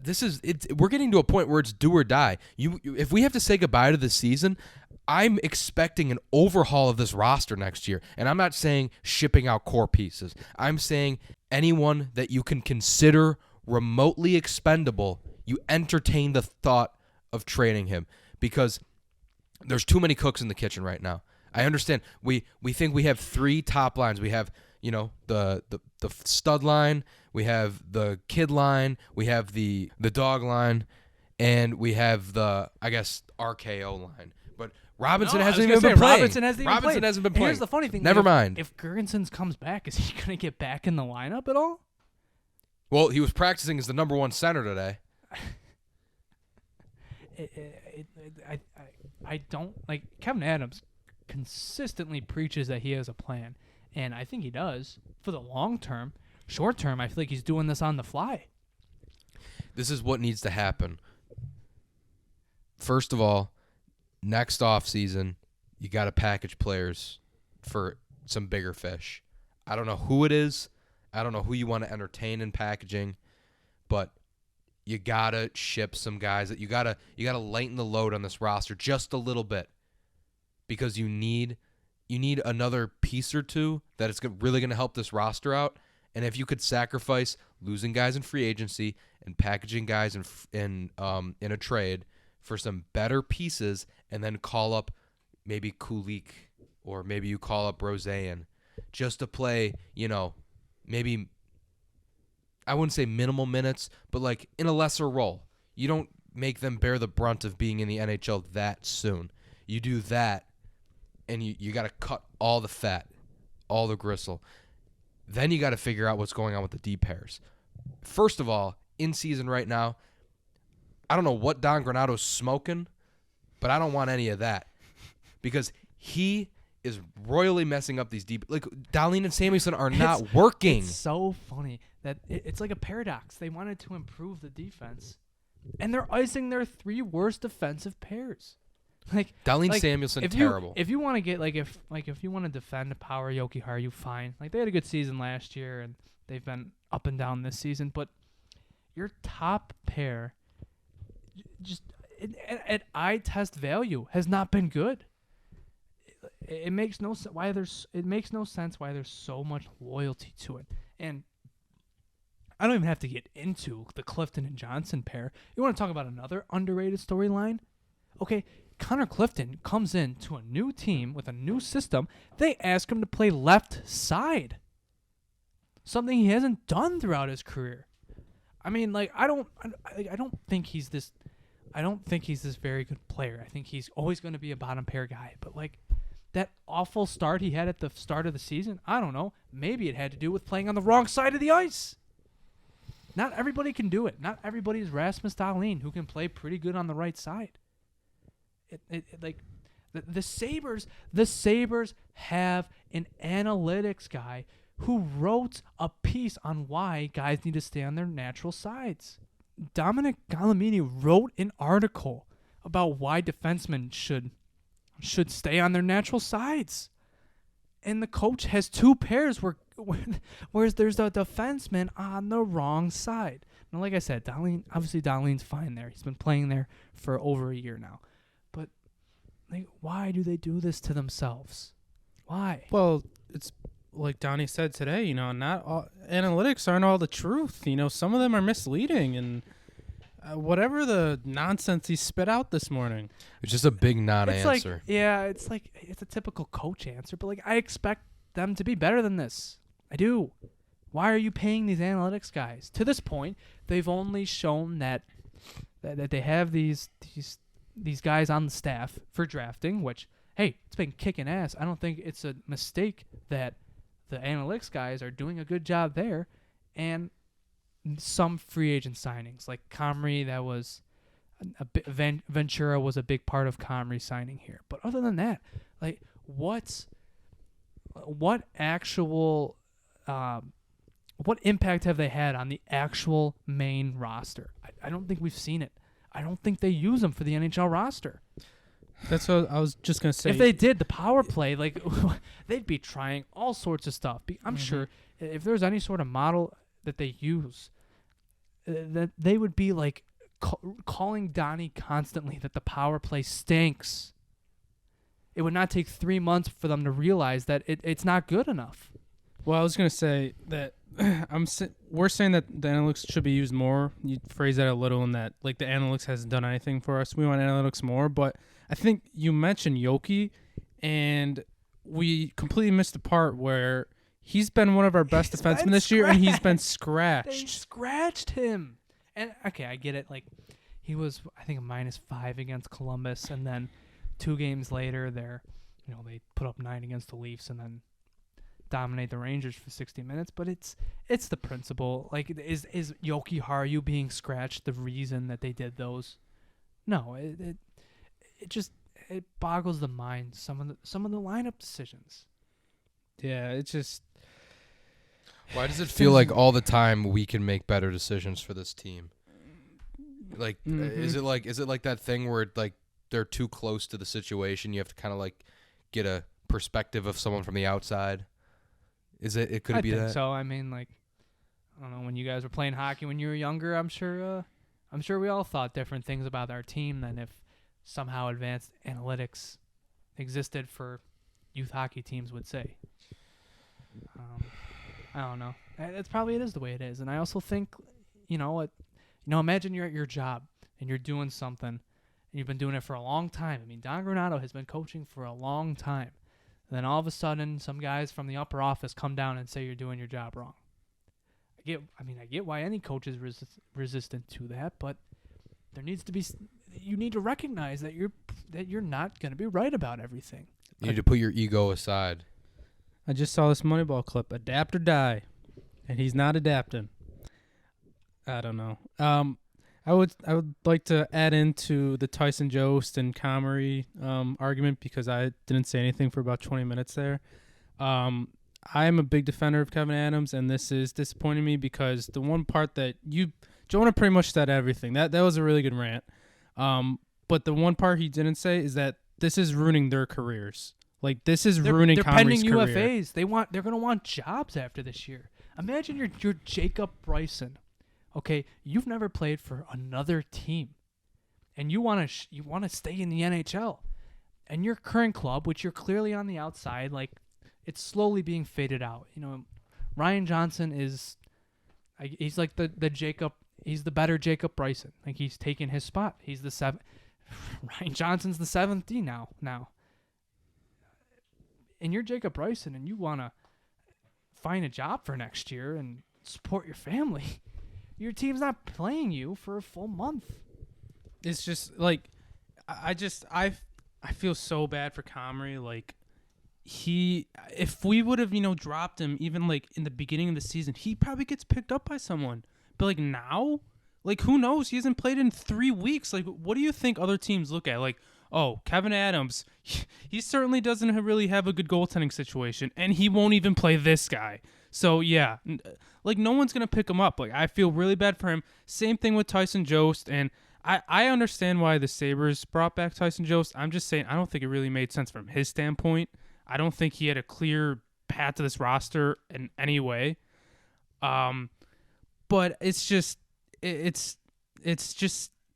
We're getting to a point where it's do or die. If we have to say goodbye to the season, I'm expecting an overhaul of this roster next year. And I'm not saying shipping out core pieces. I'm saying anyone that you can consider remotely expendable, you entertain the thought of trading him, because there's too many cooks in the kitchen right now. I understand. We think we have 3 top lines. We have, the stud line, we have the kid line, we have the dog line, and we have the, I guess, RKO line. But Robinson hasn't even been playing. Robinson hasn't been playing. Here's the funny thing. Never mind. If Girgensons comes back, is he going to get back in the lineup at all? Well, he was practicing as the number 1 center today. I don't like Kevin Adams consistently preaches that he has a plan, and I think he does for the long term. Short term, I feel like he's doing this on the fly. This is what needs to happen. First of all, next offseason, you got to package players for some bigger fish. I don't know who it is. I don't know who you want to entertain in packaging, but you got to ship some guys that you got to lighten the load on this roster just a little bit, because you need another piece or two that is really going to help this roster out. And if you could sacrifice losing guys in free agency and packaging guys in a trade for some better pieces, and then call up maybe Kulik, or maybe you call up Roseanne just to play, maybe, I wouldn't say minimal minutes, but like in a lesser role. You don't make them bear the brunt of being in the NHL that soon. You do that, and you got to cut all the fat, all the gristle. Then you got to figure out what's going on with the D pairs. First of all, in season right now, I don't know what Don Granato's smoking, but I don't want any of that, because he is royally messing up these deep. Like, Dahlin and Samuelson are not working. It's so funny that it's like a paradox. They wanted to improve the defense, and they're icing their 3 worst defensive pairs. Like Dahlin, Samuelson, terrible. If you want to get if you want to defend Power Jokiharju, fine. Like, they had a good season last year, and they've been up and down this season. But your top pair, just at eye test value, has not been good. It makes no sense why there's so much loyalty to it. And I don't even have to get into the Clifton and Johnson pair. You want to talk about another underrated storyline? Okay, Connor Clifton comes in to a new team with a new system. They ask him to play left side, something he hasn't done throughout his career. I mean, like, I don't think he's this very good player. I think he's always going to be a bottom pair guy. But like, that awful start he had at the start of the season, I don't know. Maybe it had to do with playing on the wrong side of the ice. Not everybody can do it. Not everybody is Rasmus Dahlin, who can play pretty good on the right side. The Sabres have an analytics guy who wrote a piece on why guys need to stay on their natural sides. Dominic Gallimini wrote an article about why defensemen should stay on their natural sides. And the coach has two pairs whereas there's a defenseman on the wrong side. Now, like I said, Dahlin's fine there. He's been playing there for over a year now. But why do they do this to themselves? Why? Well, it's like Donnie said today, not all analytics aren't all the truth. Some of them are misleading, and whatever the nonsense he spit out this morning. It's just a big non-answer. It's a typical coach answer, but I expect them to be better than this. I do. Why are you paying these analytics guys? To this point, they've only shown that they have these guys on the staff for drafting, which, hey, it's been kicking ass. I don't think it's a mistake that the analytics guys are doing a good job there, and some free agent signings like Comrie, that was Ventura was a big part of Comrie signing here. But other than that, what actual what impact have they had on the actual main roster? I don't think we've seen it. I don't think they use them for the NHL roster. That's what I was just going to say. If they did, the power play, they'd be trying all sorts of stuff. I'm sure if there's any sort of model that they use, that they would be calling Donnie constantly that the power play stinks. It would not take 3 months for them to realize that it's not good enough. Well, I was going to say that we're saying that the analytics should be used more. You phrase that a little in that, the analytics hasn't done anything for us. We want analytics more. But I think you mentioned Yoki, and we completely missed the part where he's been one of our best defensemen this year, and he's been scratched. They scratched him. And, okay, I get it. He was, I think, a -5 against Columbus, and then 2 games later, they put up 9 against the Leafs, and then dominate the Rangers for 60 minutes. But it's the principle. Is Yoki Haru being scratched the reason that they did those? No, it boggles the mind. Some of the lineup decisions. Yeah, it's just. Why does it feel like all the time we can make better decisions for this team? Is it like that thing where they're too close to the situation? You have to kind of get a perspective of someone from the outside. Could it be that? I think so. I mean, I don't know, when you guys were playing hockey when you were younger, I'm sure we all thought different things about our team than if somehow advanced analytics existed for youth hockey teams would say. I don't know. It is the way it is. And I also think, imagine you're at your job and you're doing something and you've been doing it for a long time. I mean, Don Granato has been coaching for a long time. And then all of a sudden, some guys from the upper office come down and say you're doing your job wrong. I get why any coach is resistant to that, but there needs to be. You need to recognize that you're not going to be right about everything. You need to put your ego aside. I just saw this Moneyball clip. Adapt or die, and he's not adapting. I don't know. I would like to add into the Tyson Jost and Comrie argument because I didn't say anything for about 20 minutes there. I am a big defender of Kevin Adams, and this is disappointing me because the one part that Jonah pretty much said everything. That was a really good rant. But the one part he didn't say is that this is ruining their careers. This is ruining Comrie's career. They're pending UFAs. They're going to want jobs after this year. Imagine you're Jacob Bryson. Okay, you've never played for another team, and you want to stay in the NHL, and your current club, which you're clearly on the outside, it's slowly being faded out. Ryan Johnson he's like the Jacob. He's the better Jacob Bryson. He's taken his spot. He's the 7th. Ryan Johnson's the 7th D now. And you're Jacob Bryson, and you want to find a job for next year and support your family. Your team's not playing you for a full month. It's just I feel so bad for Comrie. If we would have dropped him even in the beginning of the season, he probably gets picked up by someone. But now, who knows? He hasn't played in 3 weeks. What do you think other teams look at? Oh, Kevin Adams, he certainly doesn't really have a good goaltending situation, and he won't even play this guy. So yeah, like no one's gonna pick him up. Like I feel really bad for him. Same thing with Tyson Jost, and I understand why the Sabres brought back Tyson Jost. I'm just saying I don't think it really made sense from his standpoint. I don't think he had a clear path to this roster in any way. But it's just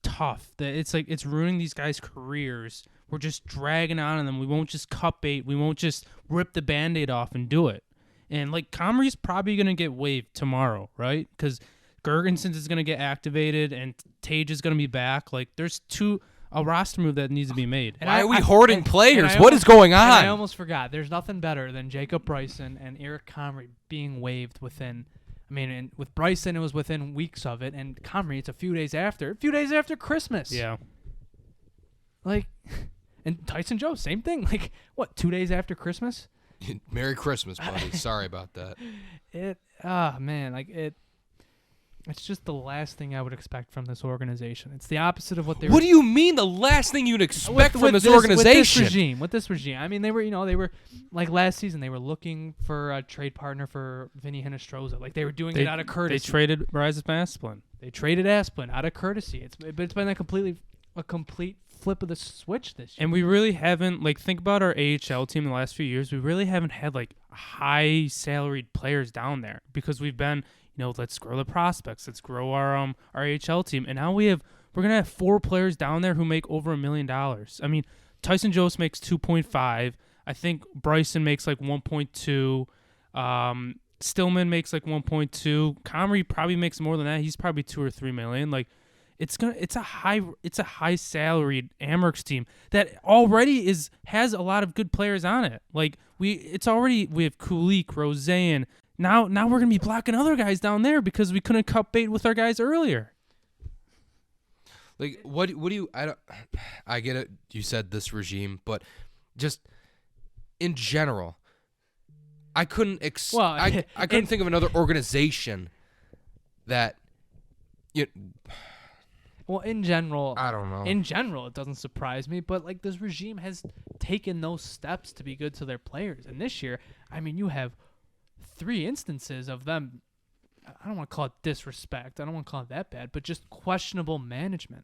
tough. That it's like it's ruining these guys' careers. We're just dragging on them. We won't just cut bait. We won't just rip the Band-Aid off and do it. And like Comrie's probably gonna get waived tomorrow, right? Because Gergensen is gonna get activated and Tage is gonna be back. Like there's a roster move that needs to be made. Why are we hoarding players? What is going on? I almost forgot. There's nothing better than Jacob Bryson and Eric Comrie being waived within. I mean, and with Bryson, it was within weeks of it, and Comrie, it's a few days after Christmas. Yeah. Like, and Tyson Joe, same thing. Like, what, 2 days after Christmas? Merry Christmas, buddy. Sorry about that. It's just the last thing I would expect from this organization. It's the opposite of what they were. What do you mean the last thing you'd expect from this organization? With this regime. I mean, they were like last season, they were looking for a trade partner for Vinny Hinostroza. Like they were doing it out of courtesy. They traded Rise Asplin. They traded Asplin out of courtesy. It's been a complete flip of the switch this year. And we really haven't, like, think about our AHL team in the last few years. We really haven't had, like, high salaried players down there because we've been, let's grow the prospects. Let's grow our AHL team. And now we're going to have 4 players down there who make over $1 million. I mean, Tyson Jost makes 2.5. I think Bryson makes like 1.2. Stillman makes like 1.2. Comrie probably makes more than that. He's probably 2 or 3 million. Like, it's a high salaried Amerks team that already has a lot of good players on it. Like we have Kulik, Roseanne. Now we're gonna be blocking other guys down there because we couldn't cut bait with our guys earlier. Like what do you I get it. You said this regime, but just in general, I couldn't I couldn't think of another organization that Well, in general, I don't know. In general, it doesn't surprise me, but like this regime has taken those steps to be good to their players. And this year, I mean, you have 3 instances of them. I don't want to call it disrespect. I don't want to call it that bad, but just questionable management.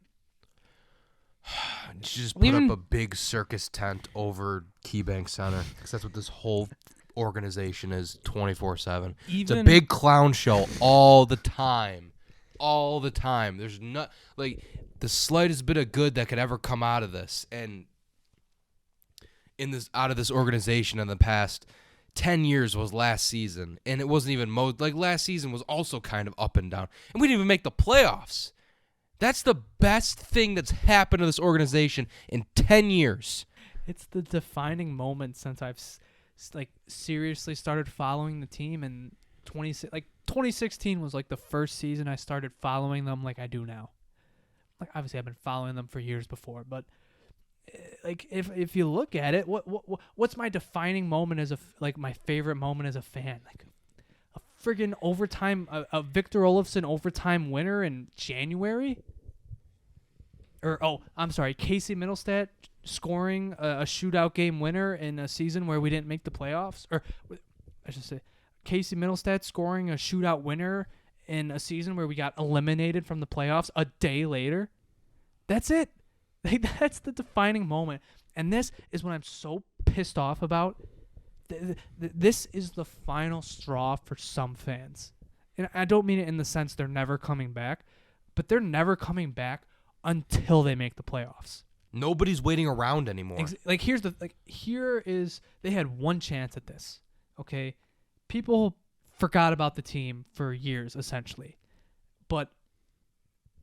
Just put up a big circus tent over KeyBank Center because that's what this whole organization is 24/7. It's a big clown show all the time. All the time. There's not like the slightest bit of good that could ever come out of this. And out of this organization in the past 10 years was last season. And it wasn't even last season was also kind of up and down. And we didn't even make the playoffs. That's the best thing that's happened to this organization in 10 years. It's the defining moment since I've seriously started following the team, and 2016 was like the first season I started following them like I do now. Like obviously I've been following them for years before, but like if you look at it, what's my defining moment my favorite moment as a fan? Like a friggin' overtime, a Victor Olofsson overtime winner in January. Casey Middlestat scoring a shootout game winner in a season where we didn't make the playoffs, or I should say. Casey Middlestat scoring a shootout winner in a season where we got eliminated from the playoffs a day later. That's it. That's the defining moment. And this is what I'm so pissed off about. This is the final straw for some fans. And I don't mean it in the sense they're never coming back, but they're never coming back until they make the playoffs. Nobody's waiting around anymore. They had one chance at this. Okay? People forgot about the team for years, essentially. But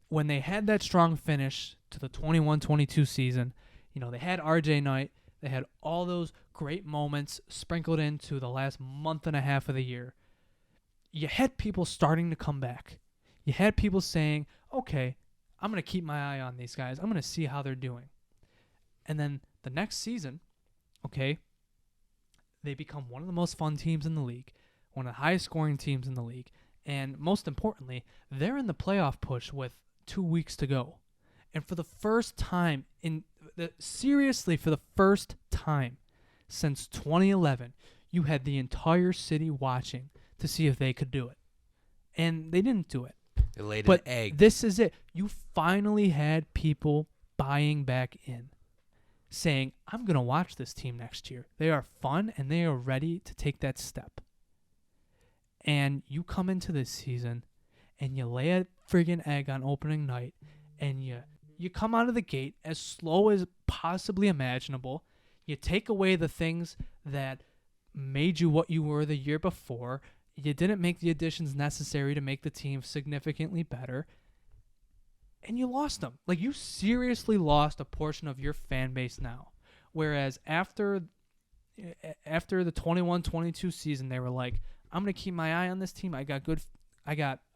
when they had that strong finish to the 21-22 season, they had RJ Knight. They had all those great moments sprinkled into the last month and a half of the year. You had people starting to come back. You had people saying, okay, I'm going to keep my eye on these guys. I'm going to see how they're doing. And then the next season, okay, they become one of the most fun teams in the league, one of the highest scoring teams in the league, and most importantly, they're in the playoff push with 2 weeks to go. And for the first time for the first time since 2011, you had the entire city watching to see if they could do it. And they didn't do it. They laid But an egg. this is it. You finally had people buying back in, saying, I'm going to watch this team next year. They are fun, and they are ready to take that step. And you come into this season, and you lay a friggin' egg on opening night, and you come out of the gate as slow as possibly imaginable. You take away the things that made you what you were the year before. You didn't make the additions necessary to make the team significantly better. And you lost them. Like, you seriously lost a portion of your fan base now. Whereas after the 21-22 season, they were like, I'm going to keep my eye on this team. I got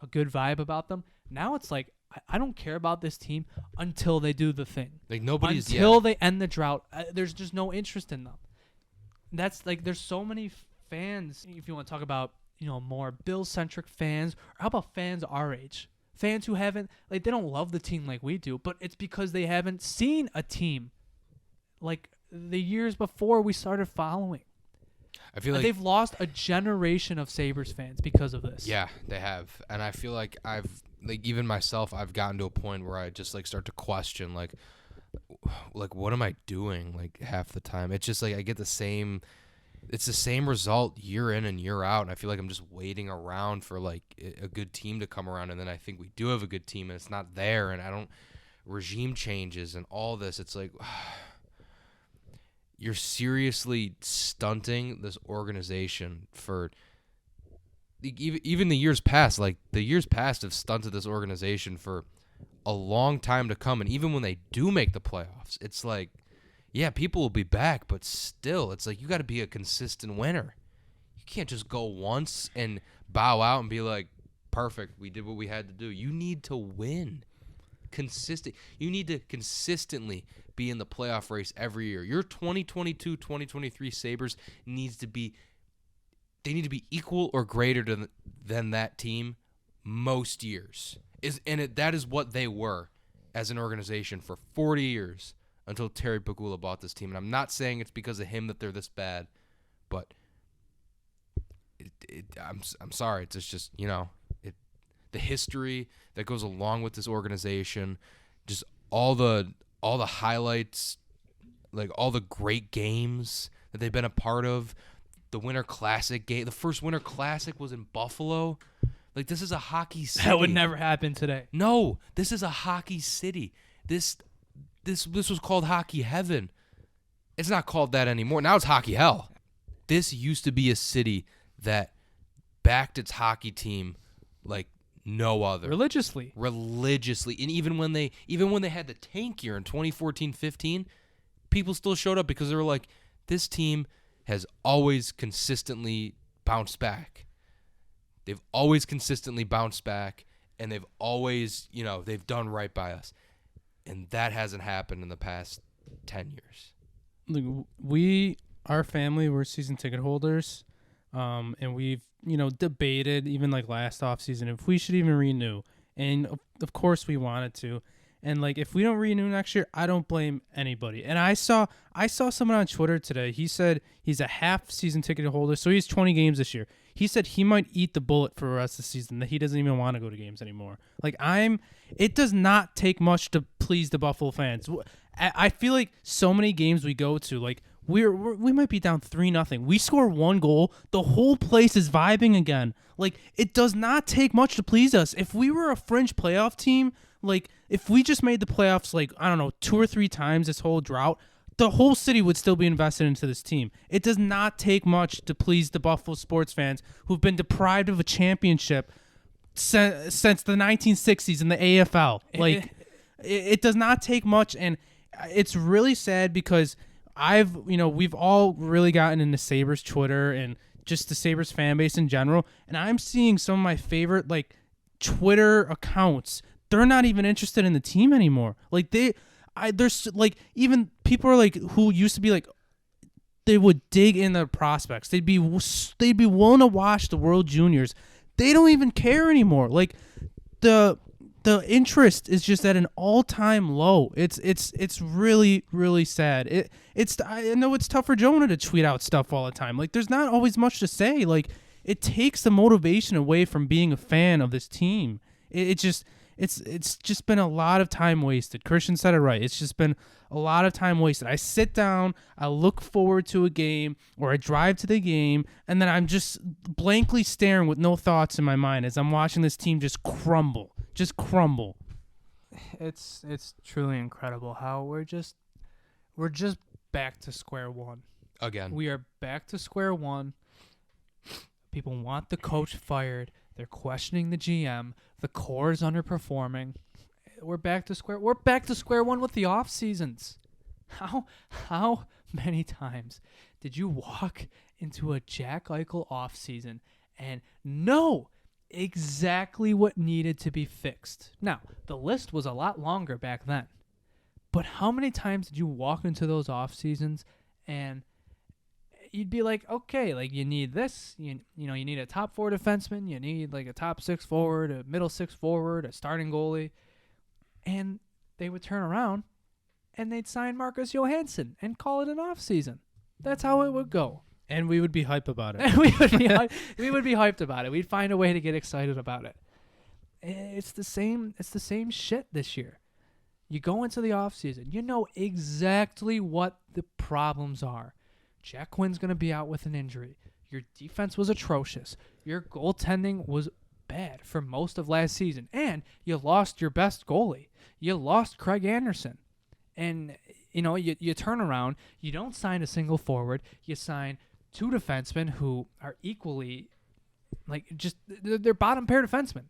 a good vibe about them. Now it's like, I don't care about this team until they do the thing. Like, nobody's until they end the drought. There's just no interest in them. That's like, there's so many fans. If you want to talk about, more Bill-centric fans, or how about fans our age? Fans who haven't, they don't love the team like we do, but it's because they haven't seen a team like the years before we started following. I feel like they've lost a generation of Sabres fans because of this. Yeah, they have. And I feel like even myself, I've gotten to a point where I just start to question like what am I doing half the time? It's just I get the same result year in and year out, and I feel like I'm just waiting around for a good team to come around, and then I think we do have a good team and it's not there, and regime changes and all this. It's like you're seriously stunting this organization for even the years past. The years past have stunted this organization for a long time to come, and even when they do make the playoffs, it's like, yeah, people will be back, but still, it's like you got to be a consistent winner. You can't just go once and bow out and be like, perfect, we did what we had to do. You need to win. You need to consistently be in the playoff race every year. Your 2022-2023 Sabres need to be equal or greater than that team most years. That is what they were as an organization for 40 years until Terry Pegula bought this team. And I'm not saying it's because of him that they're this bad, but I'm sorry. It's just the history that goes along with this organization, just all the highlights, all the great games that they've been a part of. The Winter Classic game, the first Winter Classic was in Buffalo. This is a hockey city. That would never happen today. No, this is a hockey city. This was called Hockey Heaven. It's not called that anymore. Now it's Hockey Hell. This used to be a city that backed its hockey team like no other. Religiously. And even when they had the tank year in 2014-15, people still showed up because they were like, this team has always consistently bounced back. They've always consistently bounced back, and they've always, they've done right by us. And that hasn't happened in the past 10 years. Look, our family, we're season ticket holders, and we've, debated even last offseason if we should even renew. And of course we wanted to. And if we don't renew next year, I don't blame anybody. And I saw someone on Twitter today. He said he's a half season ticket holder, so he's 20 games this year. He said he might eat the bullet for the rest of the season, that he doesn't even want to go to games anymore. It does not take much to please the Buffalo fans. I feel like so many games we go to, we might be down 3-0. We score one goal, the whole place is vibing again. It does not take much to please us. If we were a fringe playoff team, if we just made the playoffs, 2 or 3 times this whole drought, the whole city would still be invested into this team. It does not take much to please the Buffalo sports fans who've been deprived of a championship since the 1960s in the AFL. It does not take much, and it's really sad because we've all really gotten into Sabres Twitter and just the Sabres fan base in general, and I'm seeing some of my favorite Twitter accounts. They're not even interested in the team anymore. There's even people are who used to be they would dig in the prospects. They'd be willing to watch the World Juniors. They don't even care anymore. The interest is just at an all-time low. It's really, really sad. I know it's tough for Jonah to tweet out stuff all the time. There's not always much to say. it takes the motivation away from being a fan of this team. It's just been a lot of time wasted. Christian said it right. It's just been a lot of time wasted. I sit down, I look forward to a game, or I drive to the game, and then I'm just blankly staring with no thoughts in my mind as I'm watching this team just crumble. It's truly incredible how we're just back to square one. Again. We are back to square one. People want the coach fired. They're questioning the GM. The core is underperforming. We're back to square one with the off seasons. How many times did you walk into a Jack Eichel off season and know exactly what needed to be fixed? Now, the list was a lot longer back then. But how many times did you walk into those off seasons and you'd be like, okay, like you need this, you need a top 4 defenseman, you need like a top 6 forward, a middle 6 forward, a starting goalie, and they would turn around and they'd sign Marcus Johansson and call it an off season. That's how it would go. And we would be hype about it. And we would be hyped about it. We'd find a way to get excited about it. It's the same shit this year. You go into the offseason, you know exactly what the problems are. Jack Quinn's going to be out with an injury. Your defense was atrocious. Your goaltending was bad for most of last season. And you lost your best goalie. You lost Craig Anderson. And, you turn around. You don't sign a single forward. You sign 2 defensemen who are equally, they're bottom pair defensemen.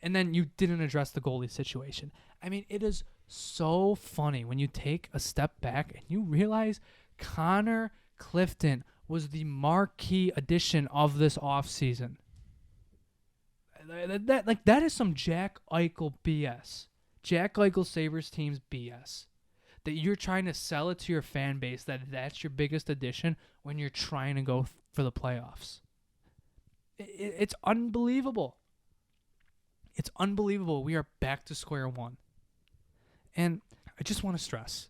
And then you didn't address the goalie situation. I mean, it is so funny when you take a step back and you realize Connor Clifton was the marquee addition of this offseason. That is some Jack Eichel BS. Jack Eichel Sabres team's BS. That you're trying to sell it to your fan base that's your biggest addition when you're trying to go for the playoffs. It's unbelievable. It's unbelievable. We are back to square one. And I just want to stress,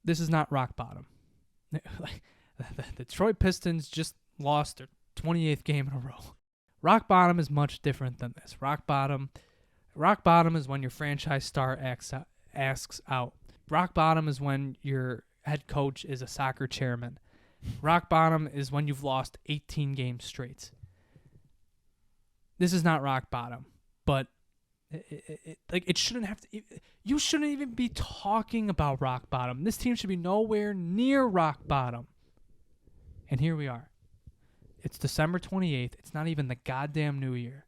this is not rock bottom. The Detroit Pistons just lost their 28th game in a row. Rock bottom is much different than this. Rock bottom is when your franchise star asks out. Rock bottom is when your head coach is a soccer chairman. Rock bottom is when you've lost 18 games straight. This is not rock bottom, but it shouldn't have to. You shouldn't even be talking about rock bottom. This team should be nowhere near rock bottom. And here we are. It's December 28th. It's not even the goddamn New Year.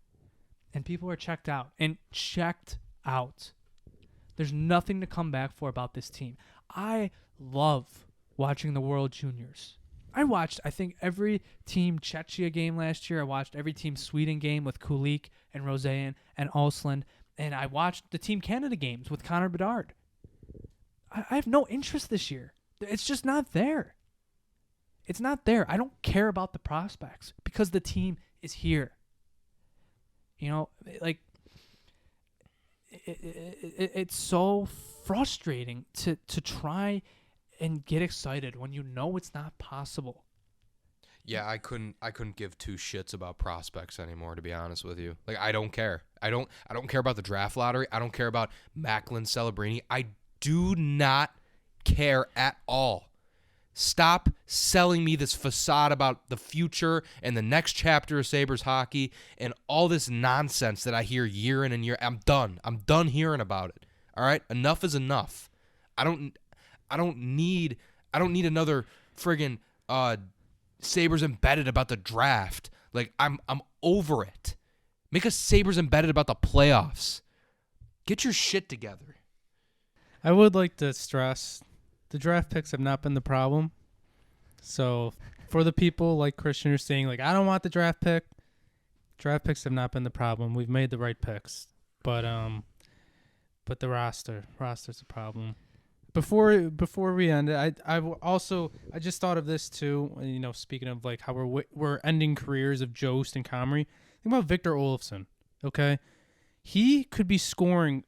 And people are checked out. There's nothing to come back for about this team. I love watching the World Juniors. I watched, I think, every Team Czechia game last year. I watched every Team Sweden game with Kulik and Roseanne and Alsland. And I watched the Team Canada games with Connor Bedard. I have no interest this year. It's just not there. It's not there. I don't care about the prospects because the team is here. It's so frustrating to try and get excited when you know it's not possible. Yeah, I couldn't give 2 shits about prospects anymore, to be honest with you. I don't care. I don't care about the draft lottery. I don't care about Macklin Celebrini. I do not care at all. Stop selling me this facade about the future and the next chapter of Sabres hockey and all this nonsense that I hear year in and year. I'm done. I'm done hearing about it. All right? Enough is enough. I don't need another friggin' Sabres embedded about the draft. I'm over it. Make us Sabres embedded about the playoffs. Get your shit together. I would like to stress the draft picks have not been the problem. So for the people like Christian are saying, I don't want the draft picks have not been the problem. We've made the right picks. But the roster's a problem. Before we end it, I just thought of this too. Speaking of how we're ending careers of Jost and Comrie. Think about Victor Olofsson. Okay, he could be scoring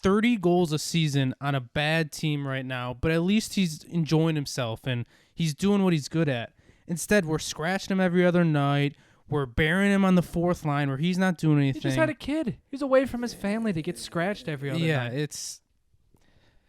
30 goals a season on a bad team right now, but at least he's enjoying himself and he's doing what he's good at. Instead, we're scratching him every other night. We're burying him on the fourth line where he's not doing anything. He just had a kid. He's away from his family to get scratched every other night. It's...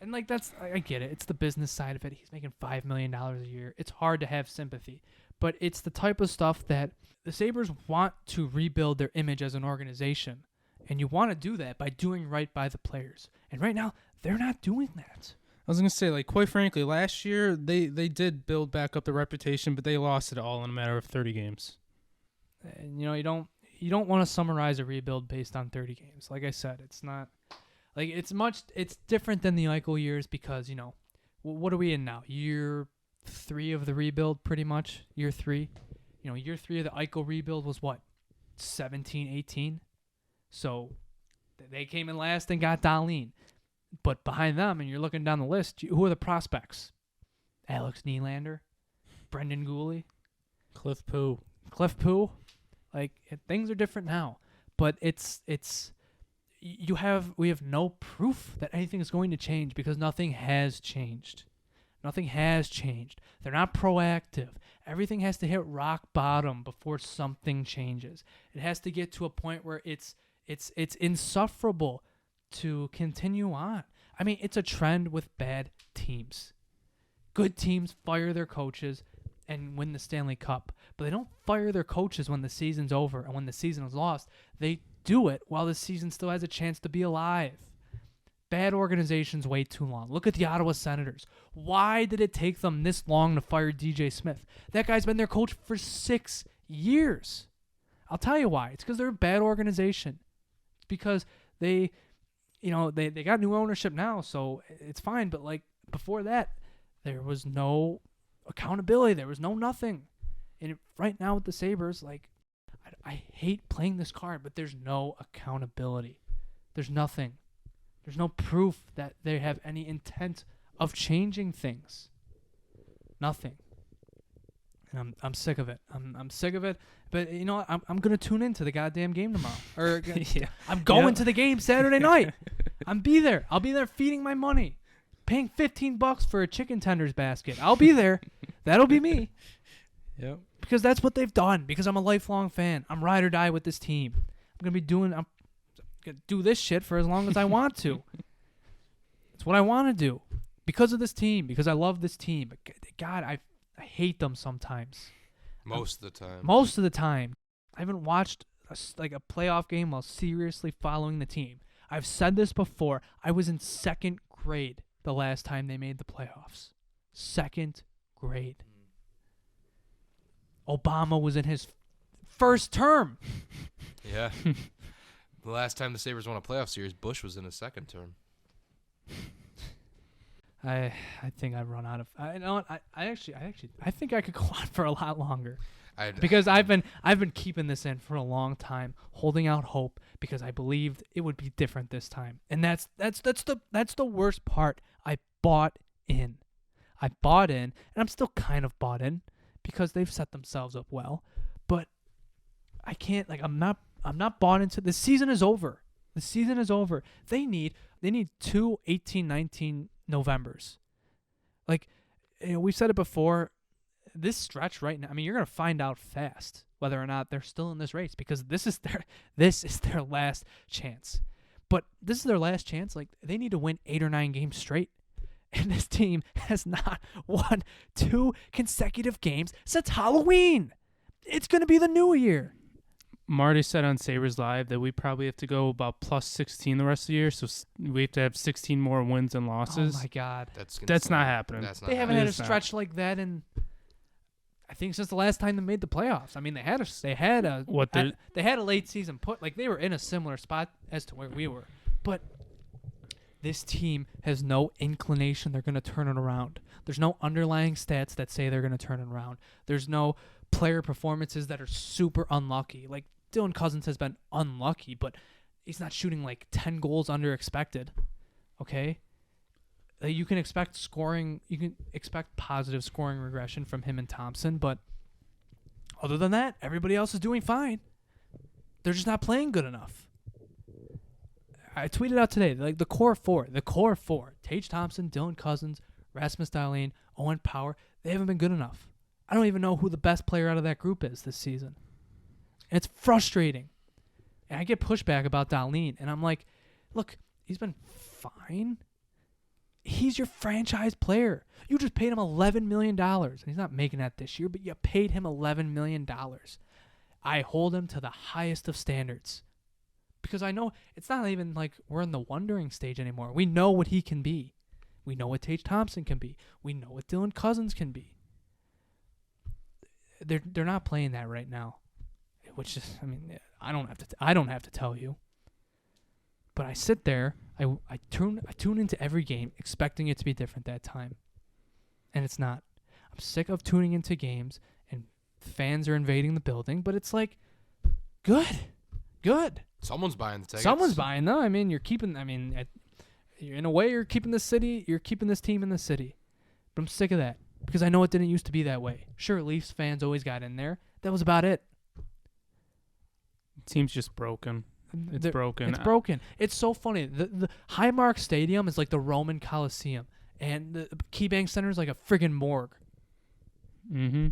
And, like, I get it. It's the business side of it. He's making $5 million a year. It's hard to have sympathy. But it's the type of stuff that the Sabres want to rebuild their image as an organization. And you want to do that by doing right by the players. And right now, they're not doing that. I was going to say, like, quite frankly, last year they did build back up the reputation, but they lost it all in a matter of 30 games. And, you don't want to summarize a rebuild based on 30 games. Like I said, it's not like it's different than the Eichel years because, what are we in now? Year 3 of the rebuild, pretty much. Year 3. Year 3 of the Eichel rebuild was what? 17, 18. So they came in last and got Dahlin. But behind them, and you're looking down the list, who are the prospects? Alex Nylander, Brendan Gooley, Cliff Pooh. Like, things are different now. But we have no proof that anything is going to change because nothing has changed. Nothing has changed. They're not proactive. Everything has to hit rock bottom before something changes. It has to get to a point where it's insufferable to continue on. I mean, it's a trend with bad teams. Good teams fire their coaches and win the Stanley Cup, but they don't fire their coaches when the season's over and when the season is lost. They do it while the season still has a chance to be alive. Bad organizations wait too long. Look at the Ottawa Senators. Why did it take them this long to fire DJ Smith? That guy's been their coach for 6 years. I'll tell you why. It's because they're a bad organization. It's because they got new ownership now, so it's fine. But, like, before that, there was no accountability. There was no nothing. And right now with the Sabres, like, I hate playing this card, but there's no accountability. There's nothing. There's no proof that they have any intent of changing things. Nothing. And I'm sick of it. I'm sick of it. But I'm gonna tune into the goddamn game tomorrow. Or Yeah. I'm going to the game Saturday night. I'll be there feeding my money, paying $15 for a chicken tenders basket. I'll be there. That'll be me. Yep. Because that's what they've done. Because I'm a lifelong fan. I'm ride or die with this team. I'm gonna do this shit for as long as I want to. It's what I want to do because of this team. Because I love this team. But God, I hate them sometimes. Most of the time. I haven't watched a playoff game while seriously following the team. I've said this before. I was in 2nd grade the last time they made the playoffs. 2nd grade. Obama was in his first term. Yeah. The last time the Sabres won a playoff series, Bush was in his 2nd term. I think I've run out of. I think I could go on for a lot longer. Because I've been keeping this in for a long time, holding out hope because I believed it would be different this time. And that's the worst part. I bought in, and I'm still kind of bought in because they've set themselves up well. But I can't, I'm not bought into. The season is over. They need 2 18-19 Novembers. We've said it before. This stretch right now, I mean, you're going to find out fast whether or not they're still in this race because this is their last chance. But this is their last chance. They need to win 8 or 9 games straight. And this team has not won 2 consecutive games since Halloween. It's going to be the new year. Marty said on Sabres Live that we probably have to go about plus 16 the rest of the year, so we have to have 16 more wins and losses. Oh, my God. That's not happening. They haven't had a stretch like that in, I think, since the last time they made the playoffs. I mean, they had a late season put. They were in a similar spot as to where we were. But this team has no inclination they're going to turn it around. There's no underlying stats that say they're going to turn it around. There's no player performances that are super unlucky. Dylan Cousins has been unlucky, but he's not shooting 10 goals under expected. Okay? You can expect scoring. You can expect positive scoring regression from him and Thompson, but other than that, everybody else is doing fine. They're just not playing good enough. I tweeted out today, the core four, Tage Thompson, Dylan Cousins, Rasmus Dahlin, Owen Power, they haven't been good enough. I don't even know who the best player out of that group is this season. And it's frustrating. And I get pushback about Darlene, and I'm like, look, he's been fine. He's your franchise player. You just paid him $11 million. And he's not making that this year, but you paid him $11 million. I hold him to the highest of standards. Because I know it's not even like we're in the wondering stage anymore. We know what he can be. We know what Tage Thompson can be. We know what Dylan Cousins can be. They're not playing that right now. Which is, I mean, I don't have to tell you. But I sit there, I tune into every game expecting it to be different that time. And it's not. I'm sick of tuning into games and fans are invading the building, but it's like, good. Someone's buying the tickets. Someone's buying them. I mean, in a way, you're keeping this team in the city. But I'm sick of that because I know it didn't used to be that way. Sure, Leafs fans always got in there. That was about it. Team's just broken. It's broken. It's broken. It's so funny. The Highmark Stadium is like the Roman Coliseum, and the KeyBank Center is like a friggin' morgue. Mm-hmm.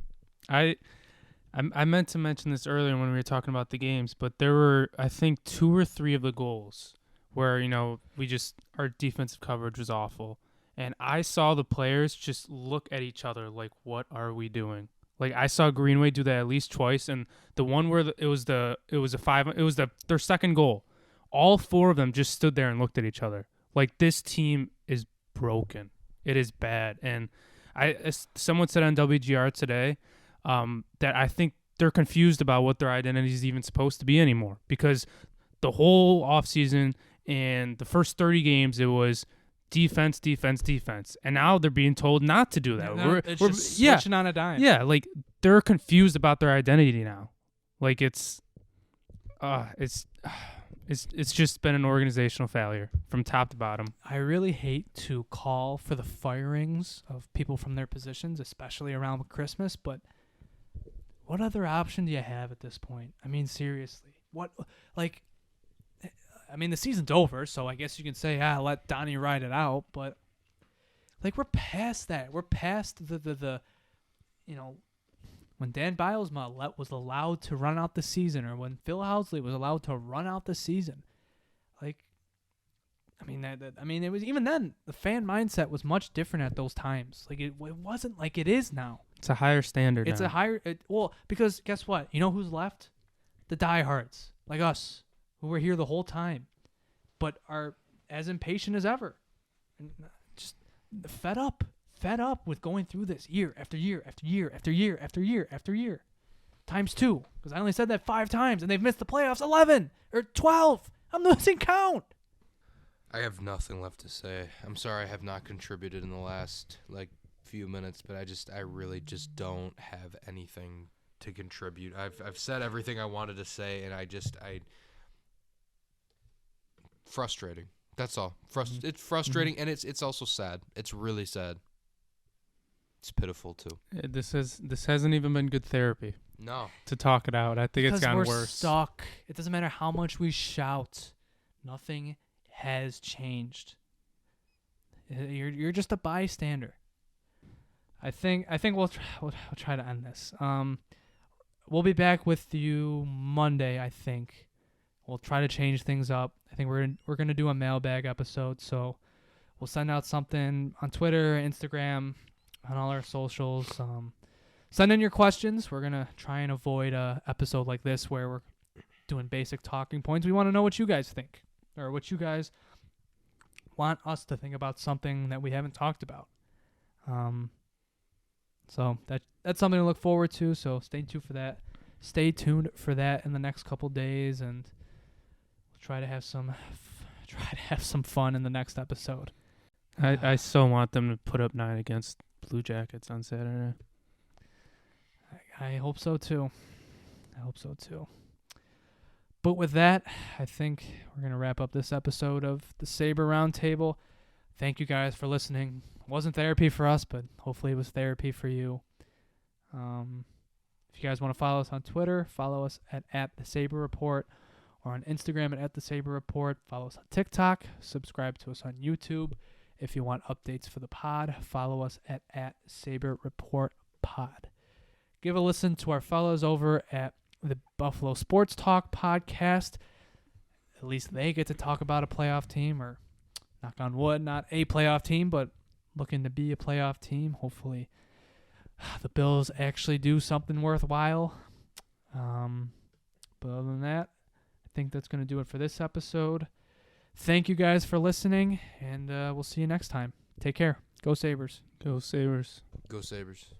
I meant to mention this earlier when we were talking about the games, but there were, I think, 2 or 3 of the goals where, our defensive coverage was awful. And I saw the players just look at each other like, what are we doing? Like, I saw Greenway do that at least twice, and the one where it was their second goal. All 4 of them just stood there and looked at each other. Like, this team is broken. It is bad. And someone said on WGR today, that I think they're confused about what their identity is even supposed to be anymore, because the whole offseason and the first 30 games, it was defense, and now they're being told not to do that. We're just switching on a dime. Yeah, like they're confused about their identity now. Like it's just been an organizational failure from top to bottom. I really hate to call for the firings of people from their positions, especially around Christmas, but what other option do you have at this point? I mean, seriously. The season's over, so I guess you can say, let Donnie ride it out, but we're past that. We're past the when Dan Bilesma was allowed to run out the season, or when Phil Housley was allowed to run out the season. It was, even then, the fan mindset was much different at those times. Like, it wasn't like it is now. It's a higher standard. It's now. a higher, because guess what? You know who's left? The diehards, like us, who were here the whole time, but are as impatient as ever, and just fed up with going through this year after year after year after year after year after year, times 2, because I only said that 5 times, and they've missed the playoffs 11 or 12. I'm losing count. I have nothing left to say. I'm sorry I have not contributed in the last few minutes, but I really just don't have anything to contribute. I've said everything I wanted to say, and frustrating. That's all. It's frustrating, and it's also sad. It's really sad. It's pitiful too. This hasn't even been good therapy. No. To talk it out. I think it's gotten we're worse. Stuck. It doesn't matter how much we shout. Nothing has changed. You're just a bystander. I think we'll try to end this. We'll be back with you Monday, I think. We'll try to change things up. I think we're gonna do a mailbag episode, so we'll send out something on Twitter, Instagram, on all our socials. Send in your questions. We're gonna try and avoid a episode like this where we're doing basic talking points. We want to know what you guys think, or what you guys want us to think about something that we haven't talked about. So that's something to look forward to. So stay tuned for that. Stay tuned for that in the next couple days, and we'll try to have some fun in the next episode. I so want them to put up 9 against Blue Jackets on Saturday. I hope so too. But with that, I think we're going to wrap up this episode of the Sabre Roundtable. Thank you guys for listening. It wasn't therapy for us, but hopefully it was therapy for you. If you guys want to follow us on Twitter, follow us at the Sabre Report, or on Instagram at the Sabre Report. Follow us on TikTok. Subscribe to us on YouTube. If you want updates for the pod, follow us at Sabre Report Pod. give a listen to our fellas over at the Buffalo Sports Talk podcast. At least they get to talk about a playoff team, or knock on wood, not a playoff team, but looking to be a playoff team. Hopefully the Bills actually do something worthwhile. But other than that, I think that's going to do it for this episode. Thank you guys for listening, and we'll see you next time. Take care. Go Sabres. Go Sabres. Go Sabres.